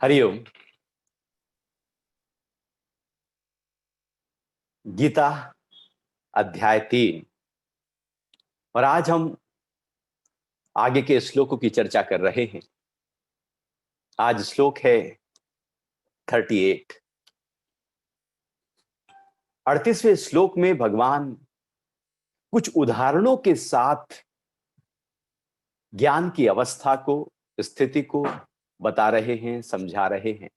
हरिओम। गीता अध्याय 3। और आज हम आगे के श्लोकों की चर्चा कर रहे हैं। आज श्लोक है 38। 38वें श्लोक में भगवान कुछ उदाहरणों के साथ ज्ञान की अवस्था को, स्थिति को बता रहे हैं, समझा रहे हैं।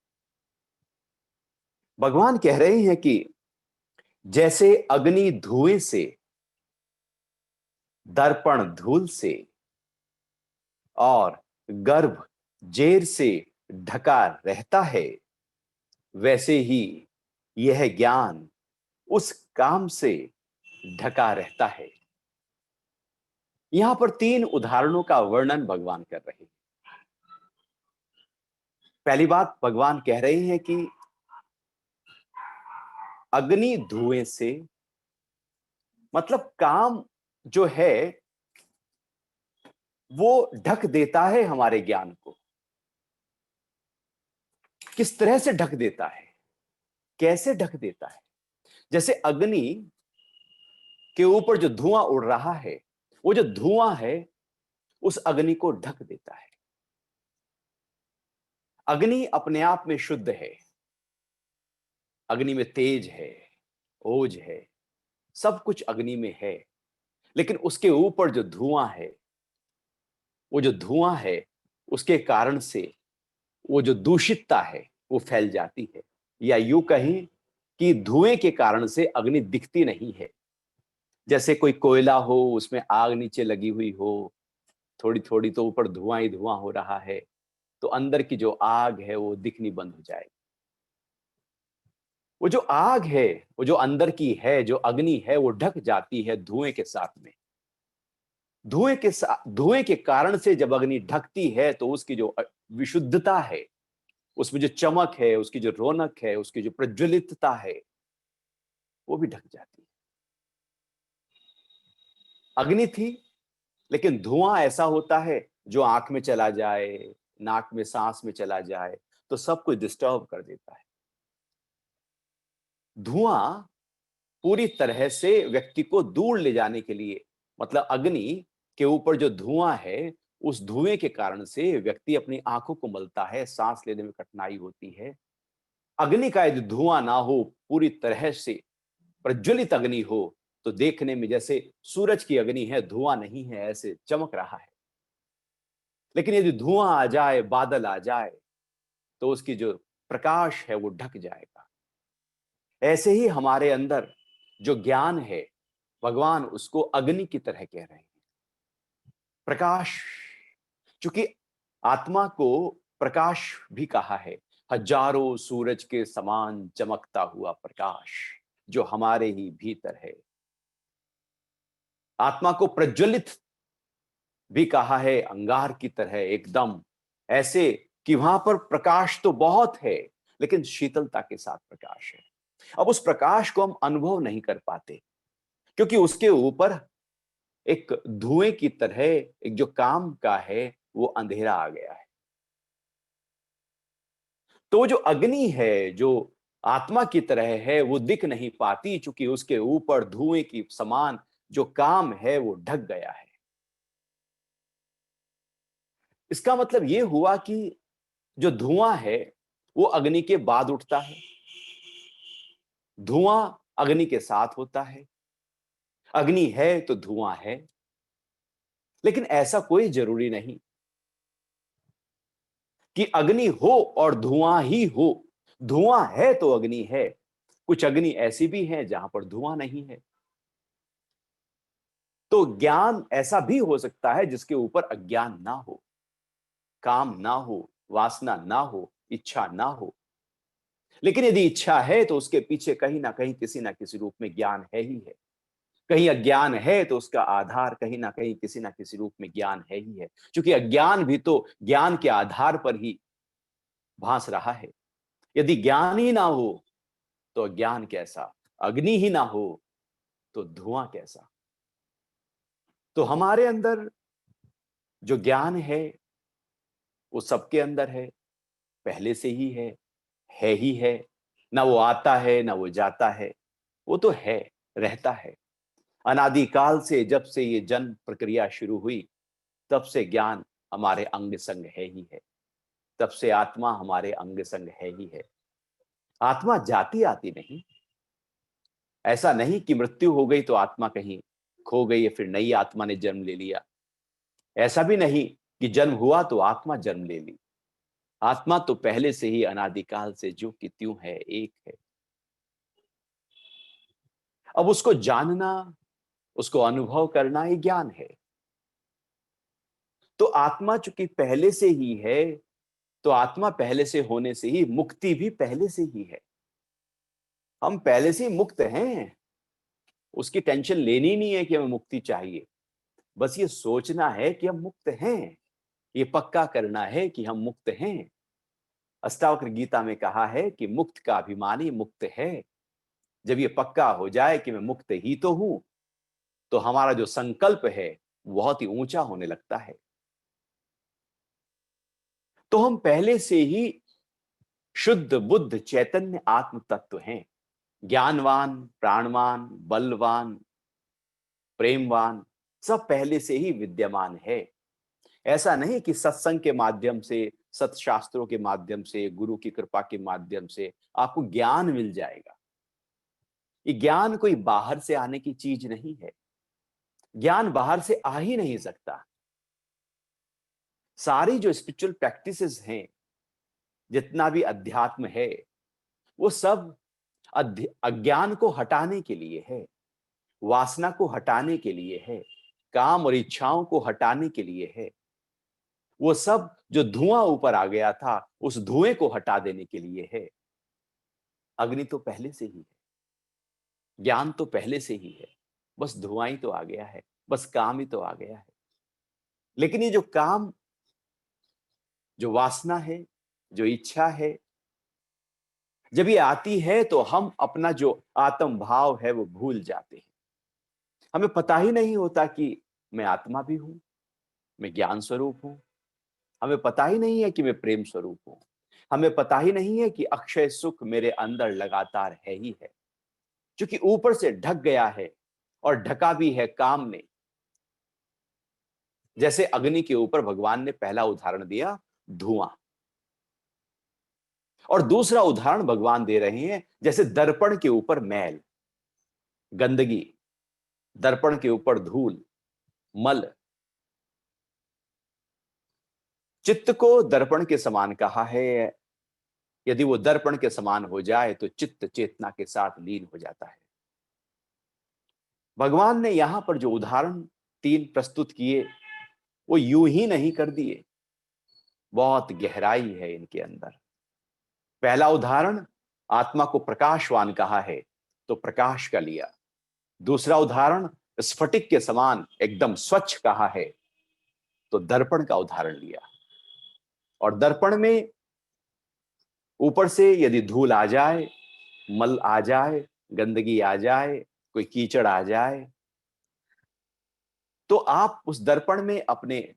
भगवान कह रहे हैं कि जैसे अग्नि धुएं से, दर्पण धूल से और गर्भ जेर से ढका रहता है, वैसे ही यह ज्ञान उस काम से ढका रहता है। यहां पर 3 उदाहरणों का वर्णन भगवान कर रहे हैं। पहली बात, भगवान कह रहे हैं कि अग्नि धुएं से मतलब काम जो है वो ढक देता है हमारे ज्ञान को। किस तरह से ढक देता है, कैसे ढक देता है? जैसे अग्नि के ऊपर जो धुआं उड़ रहा है, वो जो धुआं है उस अग्नि को ढक देता है। अग्नि अपने आप में शुद्ध है, अग्नि में तेज है, ओज है, सब कुछ अग्नि में है। लेकिन उसके ऊपर जो धुआं है, वो जो धुआं है उसके कारण से वो जो दूषितता है वो फैल जाती है। या यूं कहें कि धुएं के कारण से अग्नि दिखती नहीं है। जैसे कोई कोयला हो, उसमें आग नीचे लगी हुई हो, थोड़ी थोड़ी तो ऊपर धुआं ही धुआं हो रहा है, तो अंदर की जो आग है वो दिखनी बंद हो जाएगी। वो जो आग है, वो जो अंदर की है, जो अग्नि है, वो ढक जाती है धुएं के साथ में। धुएं के कारण से जब अग्नि ढकती है तो उसकी जो विशुद्धता है, उसमें जो चमक है, उसकी जो रौनक है, उसकी जो प्रज्वलितता है, वो भी ढक जाती है। अग्नि थी, लेकिन धुआं ऐसा होता है जो आंख में चला जाए, नाक में, सांस में चला जाए तो सब कुछ डिस्टर्ब कर देता है। धुआं पूरी तरह से व्यक्ति को दूर ले जाने के लिए, मतलब अग्नि के ऊपर जो धुआं है, उस धुएं के कारण से व्यक्ति अपनी आंखों को मलता है, सांस लेने में कठिनाई होती है। अग्नि का यदि धुआं ना हो, पूरी तरह से प्रज्वलित अग्नि हो, तो देखने में जैसे सूरज की अग्नि है, धुआं नहीं है, ऐसे चमक रहा है। लेकिन यदि धुआं आ जाए, बादल आ जाए, तो उसकी जो प्रकाश है वो ढक जाएगा। ऐसे ही हमारे अंदर जो ज्ञान है, भगवान उसको अग्नि की तरह कह रहे हैं, प्रकाश। चूंकि आत्मा को प्रकाश भी कहा है, हजारों सूरज के समान चमकता हुआ प्रकाश जो हमारे ही भीतर है। आत्मा को प्रज्वलित भी कहा है, अंगार की तरह एकदम, ऐसे कि वहां पर प्रकाश तो बहुत है, लेकिन शीतलता के साथ प्रकाश है। अब उस प्रकाश को हम अनुभव नहीं कर पाते, क्योंकि उसके ऊपर एक धुएं की तरह एक जो काम का है वो अंधेरा आ गया है। तो जो अग्नि है, जो आत्मा की तरह है, वो दिख नहीं पाती, चूंकि उसके ऊपर धुएं की समान जो काम है वो ढक गया है। इसका मतलब यह हुआ कि जो धुआं है वो अग्नि के बाद उठता है, धुआं अग्नि के साथ होता है। अग्नि है तो धुआं है, लेकिन ऐसा कोई जरूरी नहीं कि अग्नि हो और धुआं ही हो। धुआं है तो अग्नि है। कुछ अग्नि ऐसी भी है जहां पर धुआं नहीं है। तो ज्ञान ऐसा भी हो सकता है जिसके ऊपर अज्ञान ना हो, काम ना हो, वासना ना हो, इच्छा ना हो। लेकिन यदि इच्छा है तो उसके पीछे कहीं ना कहीं किसी ना किसी रूप में ज्ञान है ही है। कहीं अज्ञान है तो उसका आधार कहीं ना कहीं किसी ना किसी रूप में ज्ञान है ही है, क्योंकि अज्ञान भी तो ज्ञान के आधार पर ही भास रहा है। यदि ज्ञान ही ना हो तो अज्ञान कैसा, अग्नि ही ना हो तो धुआं कैसा। तो हमारे अंदर जो ज्ञान है वो सबके अंदर है, पहले से ही है ही है। ना वो आता है ना वो जाता है, वो तो है, रहता है। अनादिकाल से जब से ये जन्म प्रक्रिया शुरू हुई, तब से ज्ञान हमारे अंग संग है ही है, तब से आत्मा हमारे अंग संग है ही है। आत्मा जाती आती नहीं। ऐसा नहीं कि मृत्यु हो गई तो आत्मा कहीं खो गई या फिर नई आत्मा ने जन्म ले लिया। ऐसा भी नहीं कि जन्म हुआ तो आत्मा जन्म ले ली। आत्मा तो पहले से ही अनादिकाल से जो कि त्यों है, एक है। अब उसको जानना, उसको अनुभव करना ये ज्ञान है। तो आत्मा चूंकि पहले से ही है, तो आत्मा पहले से होने से ही मुक्ति भी पहले से ही है। हम पहले से ही मुक्त हैं। उसकी टेंशन लेनी नहीं है कि हमें मुक्ति चाहिए। बस ये सोचना है कि हम मुक्त हैं। ये पक्का करना है कि हम मुक्त हैं। अष्टावक्र गीता में कहा है कि मुक्त का अभिमानी मुक्त है। जब ये पक्का हो जाए कि मैं मुक्त ही तो हूं, तो हमारा जो संकल्प है बहुत ही ऊंचा होने लगता है। तो हम पहले से ही शुद्ध बुद्ध चैतन्य आत्म तत्व हैं। ज्ञानवान, प्राणवान, बलवान, प्रेमवान, सब पहले से ही विद्यमान है। ऐसा नहीं कि सत्संग के माध्यम से, सत्शास्त्रों के माध्यम से, गुरु की कृपा के माध्यम से आपको ज्ञान मिल जाएगा। ये ज्ञान कोई बाहर से आने की चीज नहीं है। ज्ञान बाहर से आ ही नहीं सकता। सारी जो स्पिरिचुअल प्रैक्टिसेस हैं, जितना भी अध्यात्म है, वो सब अज्ञान को हटाने के लिए है, वासना को हटाने के लिए है, काम और इच्छाओं को हटाने के लिए है। वो सब जो धुआं ऊपर आ गया था, उस धुएं को हटा देने के लिए है। अग्नि तो पहले से ही है, ज्ञान तो पहले से ही है, बस धुआं ही तो आ गया है, बस काम ही तो आ गया है। लेकिन ये जो काम, जो वासना है, जो इच्छा है, जब ये आती है तो हम अपना जो आत्म भाव है वो भूल जाते हैं। हमें पता ही नहीं होता कि मैं आत्मा भी हूं, मैं ज्ञान स्वरूप हूं। हमें पता ही नहीं है कि मैं प्रेम स्वरूप हूं। हमें पता ही नहीं है कि अक्षय सुख मेरे अंदर लगातार है ही है, क्योंकि ऊपर से ढक गया है और ढका भी है काम ने। जैसे अग्नि के ऊपर भगवान ने पहला उदाहरण दिया, धुआं। और दूसरा उदाहरण भगवान दे रहे हैं, जैसे दर्पण के ऊपर मैल, गंदगी, दर्पण के ऊपर धूल, मल। चित्त को दर्पण के समान कहा है। यदि वो दर्पण के समान हो जाए तो चित्त चेतना के साथ लीन हो जाता है। भगवान ने यहां पर जो उदाहरण तीन प्रस्तुत किए, वो यूं ही नहीं कर दिए, बहुत गहराई है इनके अंदर। पहला उदाहरण, आत्मा को प्रकाशवान कहा है तो प्रकाश का लिया। दूसरा उदाहरण, स्फटिक के समान एकदम स्वच्छ कहा है तो दर्पण का उदाहरण लिया। और दर्पण में ऊपर से यदि धूल आ जाए, मल आ जाए, गंदगी आ जाए, कोई कीचड़ आ जाए, तो आप उस दर्पण में अपने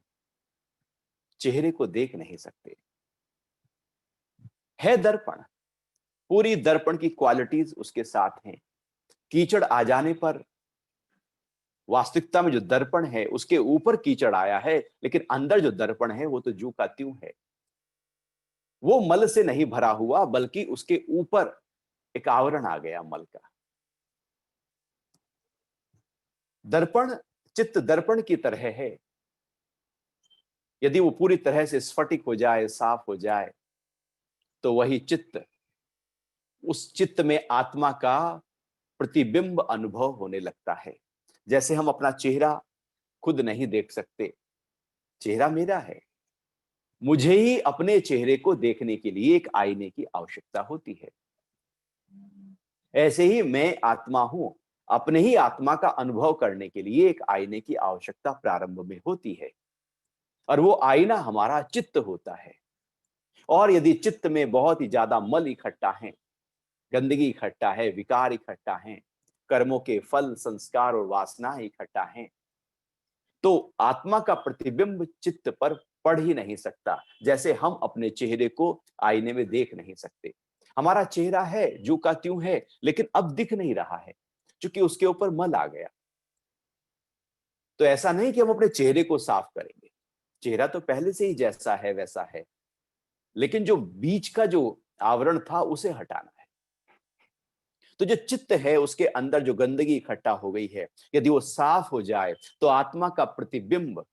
चेहरे को देख नहीं सकते। है दर्पण, पूरी दर्पण की क्वालिटीज उसके साथ हैं। कीचड़ आ जाने पर, वास्तविकता में जो दर्पण है उसके ऊपर कीचड़ आया है, लेकिन अंदर जो दर्पण है वो तो जू का त्यों है। वो मल से नहीं भरा हुआ, बल्कि उसके ऊपर एक आवरण आ गया मल का। दर्पण चित्त दर्पण की तरह है। यदि वो पूरी तरह से स्फटिक हो जाए, साफ हो जाए, तो वही चित्त, उस चित्त में आत्मा का प्रतिबिंब अनुभव होने लगता है। जैसे हम अपना चेहरा खुद नहीं देख सकते, चेहरा मेरा है, मुझे ही अपने चेहरे को देखने के लिए एक आईने की आवश्यकता होती है। ऐसे ही मैं आत्मा हूं, अपने ही आत्मा का अनुभव करने के लिए एक आईने की आवश्यकता प्रारंभ में होती है। और वो आईना हमारा चित्त होता है। और यदि चित्त में बहुत ही ज्यादा मल इकट्ठा है, गंदगी इकट्ठा है, विकार इकट्ठा है, कर्मों के फल, संस्कार और वासनाएं इकट्ठा हैं, तो आत्मा का प्रतिबिंब चित्त पर पढ़ ही नहीं सकता, जैसे हम अपने चेहरे को आईने में देख नहीं सकते। हमारा चेहरा है जो का त्यों है, लेकिन अब दिख नहीं रहा है, क्योंकि उसके ऊपर मल आ गया। तो ऐसा नहीं कि हम अपने चेहरे को साफ करेंगे, चेहरा तो पहले से ही जैसा है वैसा है, लेकिन जो बीच का जो आवरण था उसे हटाना है। तो जो चित्त है उसके अंदर जो गंदगी इकट्ठा हो गई है, यदि वो साफ हो जाए तो आत्मा का प्रतिबिंब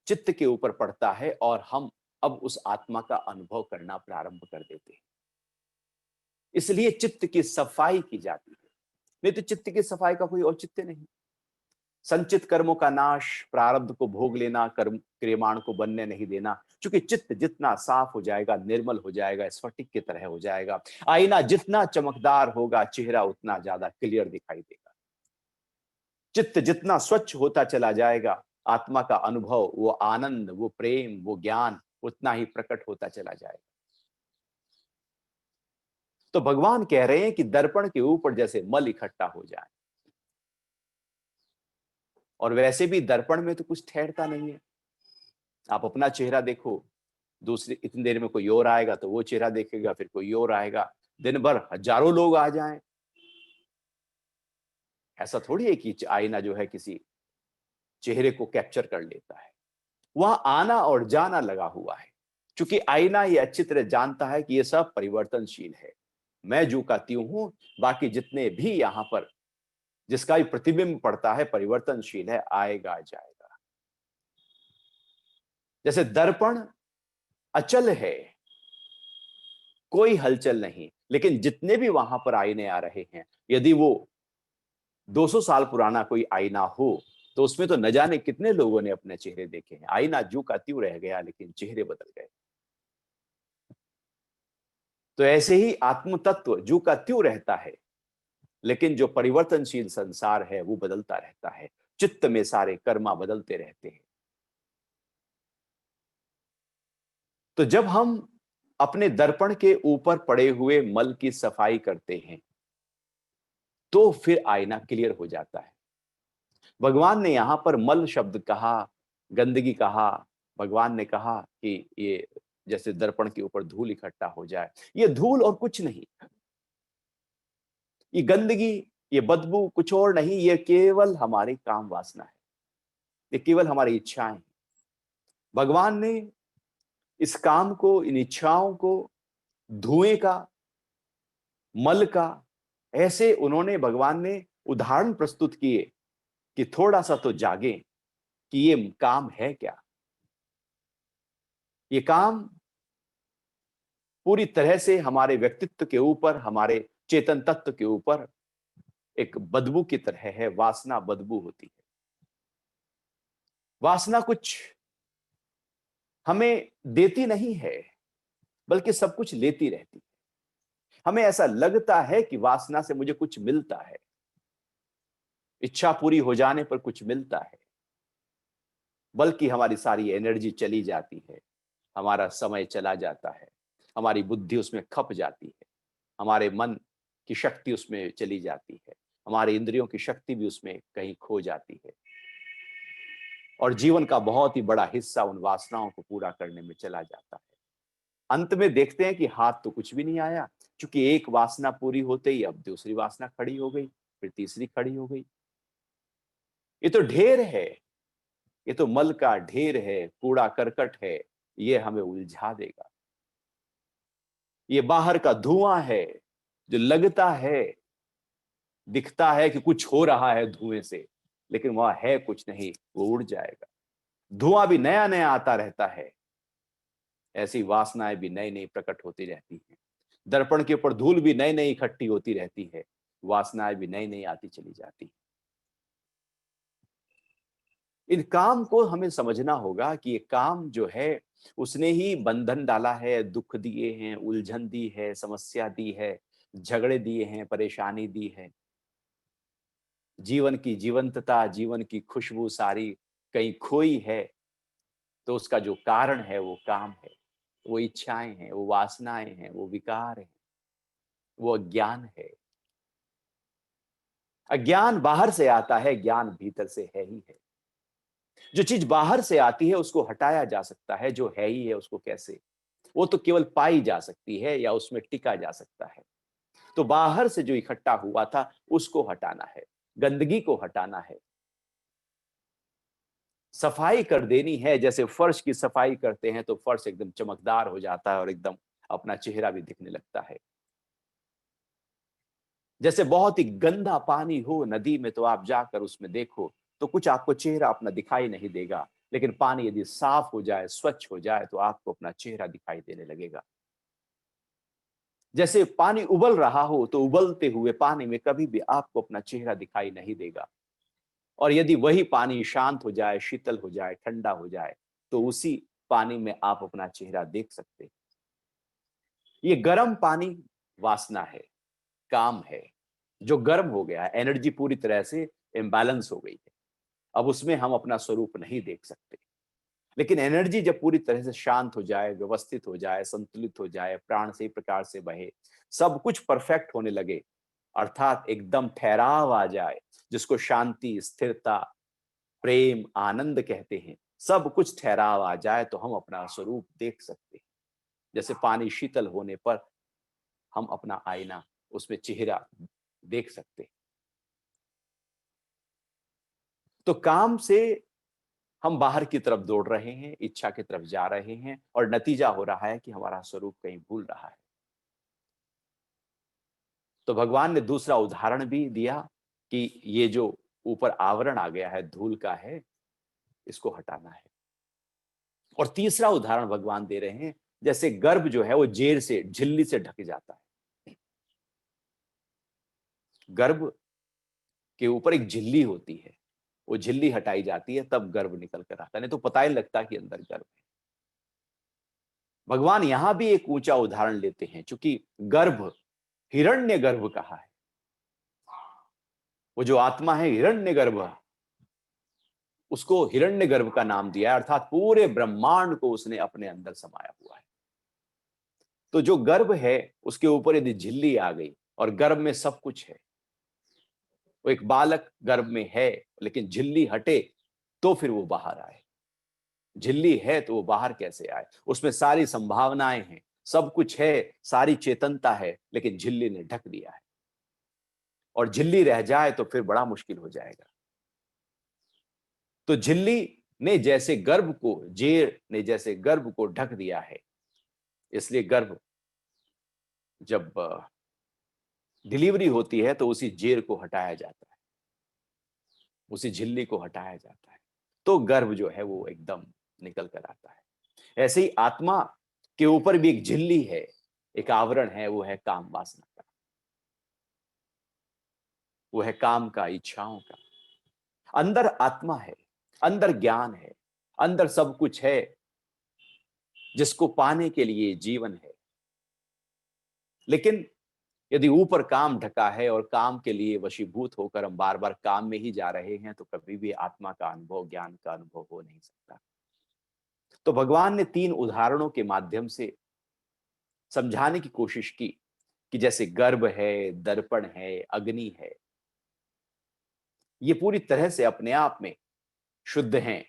चित्त के ऊपर पड़ता है और हम अब उस आत्मा का अनुभव करना प्रारंभ कर देते हैं। इसलिए चित्त की सफाई की जाती है, नहीं तो चित्त की सफाई का कोई औचित्य नहीं। संचित कर्मों का नाश, प्रारब्ध को भोग लेना, कर्म क्रियमाण को बनने नहीं देना। क्योंकि चित्त जितना साफ हो जाएगा, निर्मल हो जाएगा, स्फटिक की तरह हो जाएगा। आईना जितना चमकदार होगा, चेहरा उतना ज्यादा क्लियर दिखाई देगा। चित्त जितना स्वच्छ होता चला जाएगा, आत्मा का अनुभव, वो आनंद, वो प्रेम, वो ज्ञान उतना ही प्रकट होता चला जाएगा। तो भगवान कह रहे हैं कि दर्पण के ऊपर जैसे मल इकट्ठा हो जाए, और वैसे भी दर्पण में तो कुछ ठहरता नहीं है। आप अपना चेहरा देखो, दूसरी इतनी देर में कोई और आएगा तो वो चेहरा देखेगा, फिर कोई और आएगा, दिन भर हजारों लोग आ जाएं। ऐसा थोड़ी है कि आईना जो है किसी चेहरे को कैप्चर कर लेता है। वहां आना और जाना लगा हुआ है, क्योंकि आईना ये अच्छी तरह जानता है कि ये सब परिवर्तनशील है। मैं जो का त्यों हूं, बाकी जितने भी यहां पर जिसका भी प्रतिबिंब पड़ता है परिवर्तनशील है, आएगा जाएगा। जैसे दर्पण अचल है, कोई हलचल नहीं, लेकिन जितने भी वहां पर आईने आ रहे हैं, यदि वो 200 साल पुराना कोई आईना हो, तो उसमें तो न जाने कितने लोगों ने अपने चेहरे देखे हैं। आईना ज्यों का त्यों रह गया, लेकिन चेहरे बदल गए। तो ऐसे ही आत्म तत्व ज्यों का त्यों रहता है, लेकिन जो परिवर्तनशील संसार है वो बदलता रहता है। चित्त में सारे कर्मा बदलते रहते हैं। तो जब हम अपने दर्पण के ऊपर पड़े हुए मल की सफाई करते हैं, तो फिर आईना क्लियर हो जाता है। भगवान ने यहां पर मल शब्द कहा, गंदगी कहा। भगवान ने कहा कि ये जैसे दर्पण के ऊपर धूल इकट्ठा हो जाए, ये धूल और कुछ नहीं, ये गंदगी, ये बदबू कुछ और नहीं, ये केवल हमारी काम वासना है, ये केवल हमारी इच्छाएं हैं। भगवान ने इस काम को, इन इच्छाओं को, धुएं का, मल का, ऐसे उन्होंने भगवान ने उदाहरण प्रस्तुत किए कि थोड़ा सा तो जागे कि ये काम है क्या। ये काम पूरी तरह से हमारे व्यक्तित्व के ऊपर, हमारे चेतन तत्व के ऊपर एक बदबू की तरह है। वासना बदबू होती है। वासना कुछ हमें देती नहीं है, बल्कि सब कुछ लेती रहती है। हमें ऐसा लगता है कि वासना से मुझे कुछ मिलता है, इच्छा पूरी हो जाने पर कुछ मिलता है, बल्कि हमारी सारी एनर्जी चली जाती है, हमारा समय चला जाता है, हमारी बुद्धि उसमें खप जाती है, हमारे मन की शक्ति उसमें चली जाती है, हमारे इंद्रियों की शक्ति भी उसमें कहीं खो जाती है, और जीवन का बहुत ही बड़ा हिस्सा उन वासनाओं को पूरा करने में चला जाता है। अंत में देखते हैं कि हाथ तो कुछ भी नहीं आया, क्योंकि एक वासना पूरी होते ही अब दूसरी वासना खड़ी हो गई, फिर तीसरी खड़ी हो गई। ये तो ढेर है, ये तो मल का ढेर है, कूड़ा करकट है, ये हमें उलझा देगा। ये बाहर का धुआं है, जो लगता है, दिखता है कि कुछ हो रहा है धुएं से, लेकिन वह है कुछ नहीं, वो उड़ जाएगा। धुआं भी नया नया आता रहता है, ऐसी वासनाएं भी नई नई प्रकट होती रहती हैं। दर्पण के ऊपर धूल भी नई नई इकट्ठी होती रहती है, वासनाएं भी नई नई आती चली जाती हैं। इन काम को हमें समझना होगा कि ये काम जो है, उसने ही बंधन डाला है, दुख दिए हैं, उलझन दी है, समस्या दी है, झगड़े दिए हैं, परेशानी दी है। जीवन की जीवंतता, जीवन की खुशबू सारी कहीं खोई है, तो उसका जो कारण है वो काम है, वो इच्छाएं हैं, वो वासनाएं हैं, वो विकार हैं, वो अज्ञान है। अज्ञान बाहर से आता है, ज्ञान भीतर से है ही है। जो चीज बाहर से आती है उसको हटाया जा सकता है, जो है ही है उसको कैसे? वो तो केवल पाई जा सकती है या उसमें टिका जा सकता है। तो बाहर से जो इकट्ठा हुआ था उसको हटाना है, गंदगी को हटाना है, सफाई कर देनी है। जैसे फर्श की सफाई करते हैं तो फर्श एकदम चमकदार हो जाता है और एकदम अपना चेहरा भी दिखने लगता है। जैसे बहुत ही गंदा पानी हो नदी में तो आप जाकर उसमें देखो तो कुछ आपको चेहरा अपना दिखाई नहीं देगा, लेकिन पानी यदि साफ हो जाए, स्वच्छ हो जाए तो आपको अपना चेहरा दिखाई देने लगेगा। जैसे पानी उबल रहा हो तो उबलते हुए पानी में कभी भी आपको अपना चेहरा दिखाई नहीं देगा, और यदि वही पानी शांत हो जाए, शीतल हो जाए, ठंडा हो जाए तो उसी पानी में आप अपना चेहरा देख सकते हैं। ये गर्म पानी वासना है, काम है। जो गर्म हो गया है, एनर्जी पूरी तरह से इम्बैलेंस हो गई है, अब उसमें हम अपना स्वरूप नहीं देख सकते। लेकिन एनर्जी जब पूरी तरह से शांत हो जाए, व्यवस्थित हो जाए, संतुलित हो जाए, प्राण सही प्रकार से बहे, सब कुछ परफेक्ट होने लगे, अर्थात एकदम ठहराव आ जाए, जिसको शांति, स्थिरता, प्रेम, आनंद कहते हैं, सब कुछ ठहराव आ जाए तो हम अपना स्वरूप देख सकते हैं। जैसे पानी शीतल होने पर हम अपना आईना, उसमें चेहरा देख सकते हैं। तो काम से हम बाहर की तरफ दौड़ रहे हैं, इच्छा की तरफ जा रहे हैं और नतीजा हो रहा है कि हमारा स्वरूप कहीं भूल रहा है। तो भगवान ने दूसरा उदाहरण भी दिया कि ये जो ऊपर आवरण आ गया है, धूल का है, इसको हटाना है। और तीसरा उदाहरण भगवान दे रहे हैं, जैसे गर्भ जो है वो जेर से, झिल्ली से ढक जाता है। गर्भ के ऊपर एक झिल्ली होती है, वो झिल्ली हटाई जाती है तब गर्भ निकल कर आता है, नहीं तो पता ही नहीं लगता कि अंदर गर्भ है। भगवान यहां भी एक ऊंचा उदाहरण लेते हैं, क्योंकि गर्भ, हिरण्य गर्भ कहा है। वो जो आत्मा है हिरण्य गर्भ, उसको हिरण्य गर्भ का नाम दिया है, अर्थात पूरे ब्रह्मांड को उसने अपने अंदर समाया हुआ है। तो जो गर्भ है उसके ऊपर यदि झिल्ली आ गई और गर्भ में सब कुछ है, वो एक बालक गर्भ में है, लेकिन झिल्ली हटे तो फिर वो बाहर आए। झिल्ली है तो वो बाहर कैसे आए? उसमें सारी संभावनाएं हैं, सब कुछ है, सारी चेतनता है, लेकिन झिल्ली ने ढक दिया है। और झिल्ली रह जाए तो फिर बड़ा मुश्किल हो जाएगा। तो झिल्ली ने जैसे गर्भ को, जेर ने जैसे गर्भ को ढक दिया है, इसलिए गर्भ जब डिलीवरी होती है तो उसी जेर को हटाया जाता है, उसी झिल्ली को हटाया जाता है, तो गर्भ जो है वो एकदम निकल कर आता है। ऐसे ही आत्मा के ऊपर भी एक झिल्ली है, एक आवरण है, वो है काम वासना का, वो है काम का, इच्छाओं का। अंदर आत्मा है, अंदर ज्ञान है, अंदर सब कुछ है, जिसको पाने के लिए जीवन है। लेकिन यदि ऊपर काम ढका है और काम के लिए वशीभूत होकर हम बार बार काम में ही जा रहे हैं तो कभी भी आत्मा का अनुभव, ज्ञान का अनुभव हो नहीं सकता। तो भगवान ने तीन उदाहरणों के माध्यम से समझाने की कोशिश की कि जैसे गर्भ है, दर्पण है, अग्नि है, ये पूरी तरह से अपने आप में शुद्ध हैं।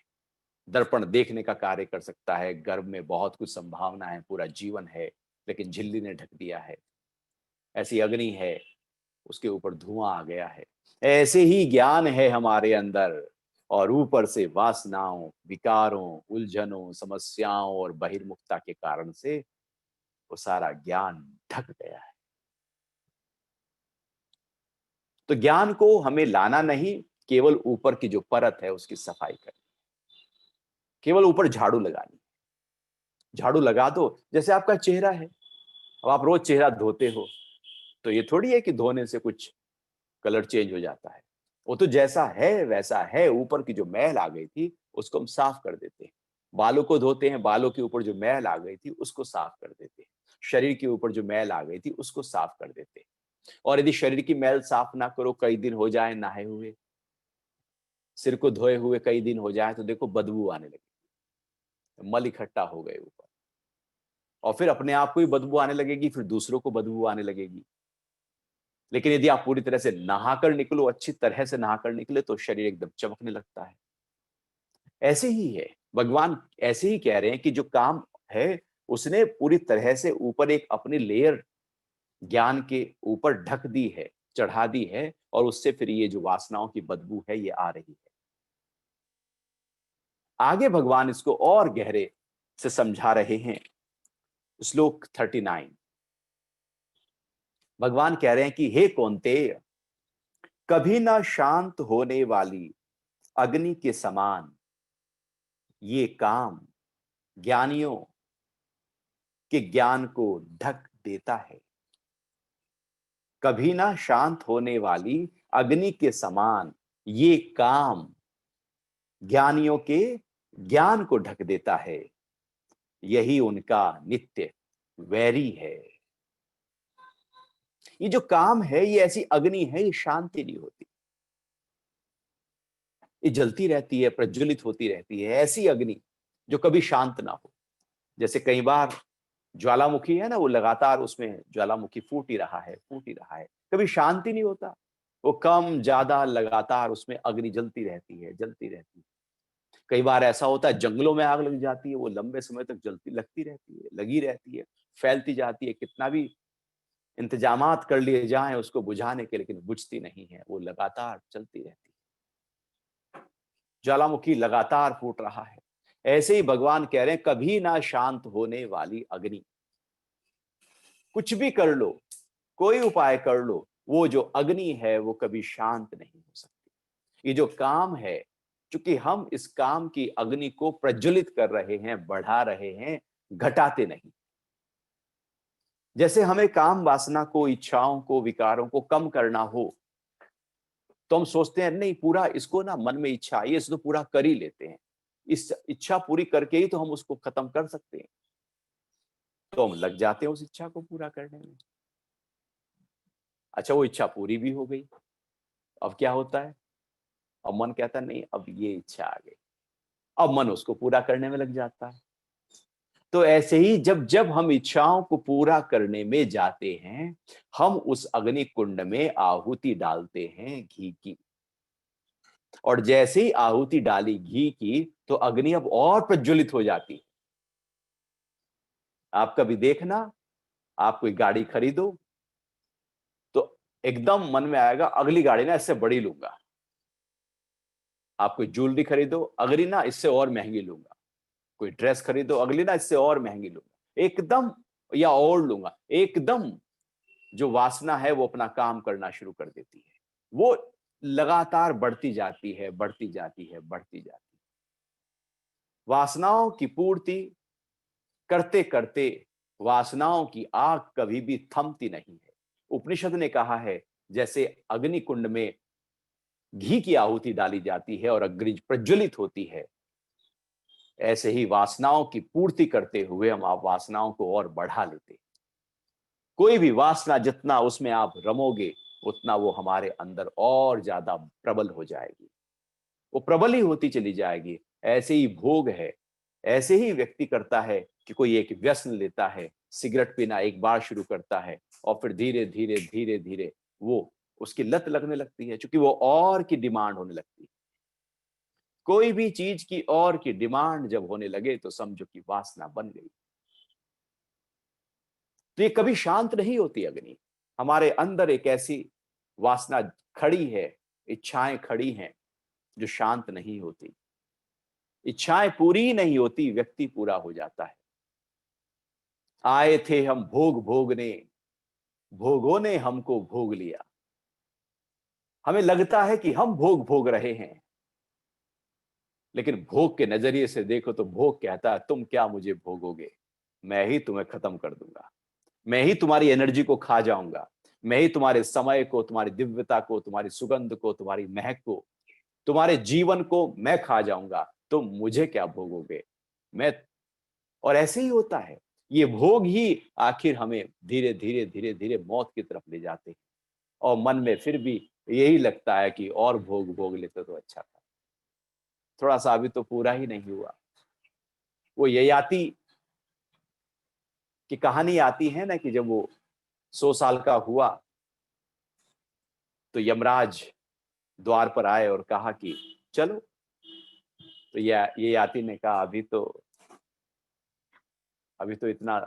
दर्पण देखने का कार्य कर सकता है, गर्भ में बहुत कुछ संभावना है, पूरा जीवन है, लेकिन झिल्ली ने ढक दिया है। ऐसी अग्नि है, उसके ऊपर धुआं आ गया है। ऐसे ही ज्ञान है हमारे अंदर, और ऊपर से वासनाओं, विकारों, उलझनों, समस्याओं और बहिर्मुखता के कारण से वो सारा ज्ञान ढक गया है। तो ज्ञान को हमें लाना नहीं, केवल ऊपर की जो परत है उसकी सफाई करनी, केवल ऊपर झाड़ू लगानी। झाड़ू लगा दो, जैसे आपका चेहरा है, अब आप रोज चेहरा धोते हो, तो ये थोड़ी है कि धोने से कुछ कलर चेंज हो जाता है। वो तो जैसा है वैसा है, ऊपर की जो मैल आ गई थी उसको हम साफ कर देते हैं। बालों को धोते हैं, बालों के ऊपर जो मैल आ गई थी उसको साफ कर देते हैं। शरीर के ऊपर जो मैल आ गई थी उसको साफ कर देते हैं। और यदि शरीर की मैल साफ ना करो, कई दिन हो जाए नहाए हुए, सिर को धोए हुए कई दिन हो जाए, तो देखो बदबू आने लगी, मल इकट्ठा हो गए ऊपर, और फिर अपने आप को ही बदबू आने लगेगी, फिर दूसरों को बदबू आने लगेगी। लेकिन यदि आप पूरी तरह से नहाकर निकलो, अच्छी तरह से नहाकर निकले, तो शरीर एकदम चमकने लगता है। ऐसे ही है, भगवान ऐसे ही कह रहे हैं कि जो काम है उसने पूरी तरह से ऊपर एक अपनी लेयर ज्ञान के ऊपर ढक दी है, चढ़ा दी है, और उससे फिर ये जो वासनाओं की बदबू है ये आ रही है। आगे भगवान इसको और गहरे से समझा रहे हैं। श्लोक 39 भगवान कह रहे हैं कि हे कौन्तेय, कभी ना शांत होने वाली अग्नि के समान ये काम ज्ञानियों के ज्ञान को ढक देता है। कभी ना शांत होने वाली अग्नि के समान ये काम ज्ञानियों के ज्ञान को ढक देता है। यही उनका नित्य वैरी है। ये जो काम है ये ऐसी अग्नि है, ये शांति नहीं होती, ये जलती रहती है, प्रज्वलित होती रहती है। ऐसी अग्नि जो कभी शांत ना हो। जैसे कई बार ज्वालामुखी है ना, वो लगातार उसमें ज्वालामुखी फूट ही रहा है, फूट ही रहा है, कभी शांति नहीं होता। वो कम ज्यादा लगातार उसमें अग्नि जलती रहती है, जलती रहती है। कई बार ऐसा होता है जंगलों में आग लग जाती है, वो लंबे समय तक जलती लगती रहती है, लगी रहती है, फैलती जाती है, कितना भी इंतजामात कर लिए जाएं उसको बुझाने के, लेकिन बुझती नहीं है, वो लगातार चलती रहती है। ज्वालामुखी लगातार फूट रहा है। ऐसे ही भगवान कह रहे हैं कभी ना शांत होने वाली अग्नि। कुछ भी कर लो, कोई उपाय कर लो, वो जो अग्नि है वो कभी शांत नहीं हो सकती। ये जो काम है, चूंकि हम इस काम की अग्नि को प्रज्वलित कर रहे हैं, बढ़ा रहे हैं, घटाते नहीं। जैसे हमें काम वासना को, इच्छाओं को, विकारों को कम करना हो तो हम सोचते हैं नहीं, पूरा इसको ना, मन में इच्छा आई है इसको पूरा कर ही लेते हैं, इस इच्छा पूरी करके ही तो हम उसको खत्म कर सकते हैं। तो हम लग जाते हैं उस इच्छा को पूरा करने में। अच्छा, वो इच्छा पूरी भी हो गई, अब क्या होता है? अब मन कहता है नहीं, अब ये इच्छा आ गई, अब मन उसको पूरा करने में लग जाता है। तो ऐसे ही जब जब हम इच्छाओं को पूरा करने में जाते हैं, हम उस अग्नि कुंड में आहुति डालते हैं घी की। और जैसे ही आहुति डाली घी की तो अग्नि अब और प्रज्वलित हो जाती है। आप कभी देखना, आप कोई गाड़ी खरीदो तो एकदम मन में आएगा अगली गाड़ी ना इससे बड़ी लूंगा। आप कोई ज्वेलरी खरीदो, अगली ना इससे और महंगी लूंगा। कोई ड्रेस खरीदो, अगली ना इससे और महंगी लूंगा, एकदम, या और लूंगा एकदम। जो वासना है वो अपना काम करना शुरू कर देती है। वो लगातार बढ़ती जाती है, बढ़ती जाती है, बढ़ती जाती है। वासनाओं की पूर्ति करते करते वासनाओं की आग कभी भी थमती नहीं है। उपनिषद ने कहा है जैसे अग्नि कुंड में घी की आहुति डाली जाती है और अग्नि प्रज्वलित होती है, ऐसे ही वासनाओं की पूर्ति करते हुए हम आप वासनाओं को और बढ़ा लेते। कोई भी वासना जितना उसमें आप रमोगे उतना वो हमारे अंदर और ज्यादा प्रबल हो जाएगी, वो प्रबल ही होती चली जाएगी। ऐसे ही भोग है, ऐसे ही व्यक्ति करता है कि कोई एक व्यसन लेता है, सिगरेट पीना एक बार शुरू करता है और फिर धीरे धीरे धीरे धीरे वो उसकी लत लगने लगती है, क्योंकि वो और की डिमांड होने लगती है। कोई भी चीज की और की डिमांड जब होने लगे तो समझो कि वासना बन गई। तो ये कभी शांत नहीं होती अग्नि। हमारे अंदर एक ऐसी वासना खड़ी है, इच्छाएं खड़ी हैं जो शांत नहीं होती। इच्छाएं पूरी नहीं होती, व्यक्ति पूरा हो जाता है। आए थे हम भोग भोगने, भोगों ने हमको भोग लिया। हमें लगता है कि हम भोग भोग रहे हैं, लेकिन भोग के नजरिए से देखो तो भोग कहता है तुम क्या मुझे भोगोगे, मैं ही तुम्हें खत्म कर दूंगा, मैं ही तुम्हारी एनर्जी को खा जाऊंगा, मैं ही तुम्हारे समय को, तुम्हारी दिव्यता को, तुम्हारी सुगंध को, तुम्हारी महक को, तुम्हारे जीवन को मैं खा जाऊंगा, तुम मुझे क्या भोगोगे। मैं और ऐसे ही होता है। ये भोग ही आखिर हमें धीरे धीरे धीरे धीरे मौत की तरफ ले जाते हैं, और मन में फिर भी यही लगता है कि और भोग भोग लेते तो अच्छा था, थोड़ा सा अभी तो पूरा ही नहीं हुआ। वो ययाति की कहानी आती है ना कि जब वो 100 साल का हुआ तो यमराज द्वार पर आए और कहा कि चलो तो ये याति ने कहा अभी तो इतना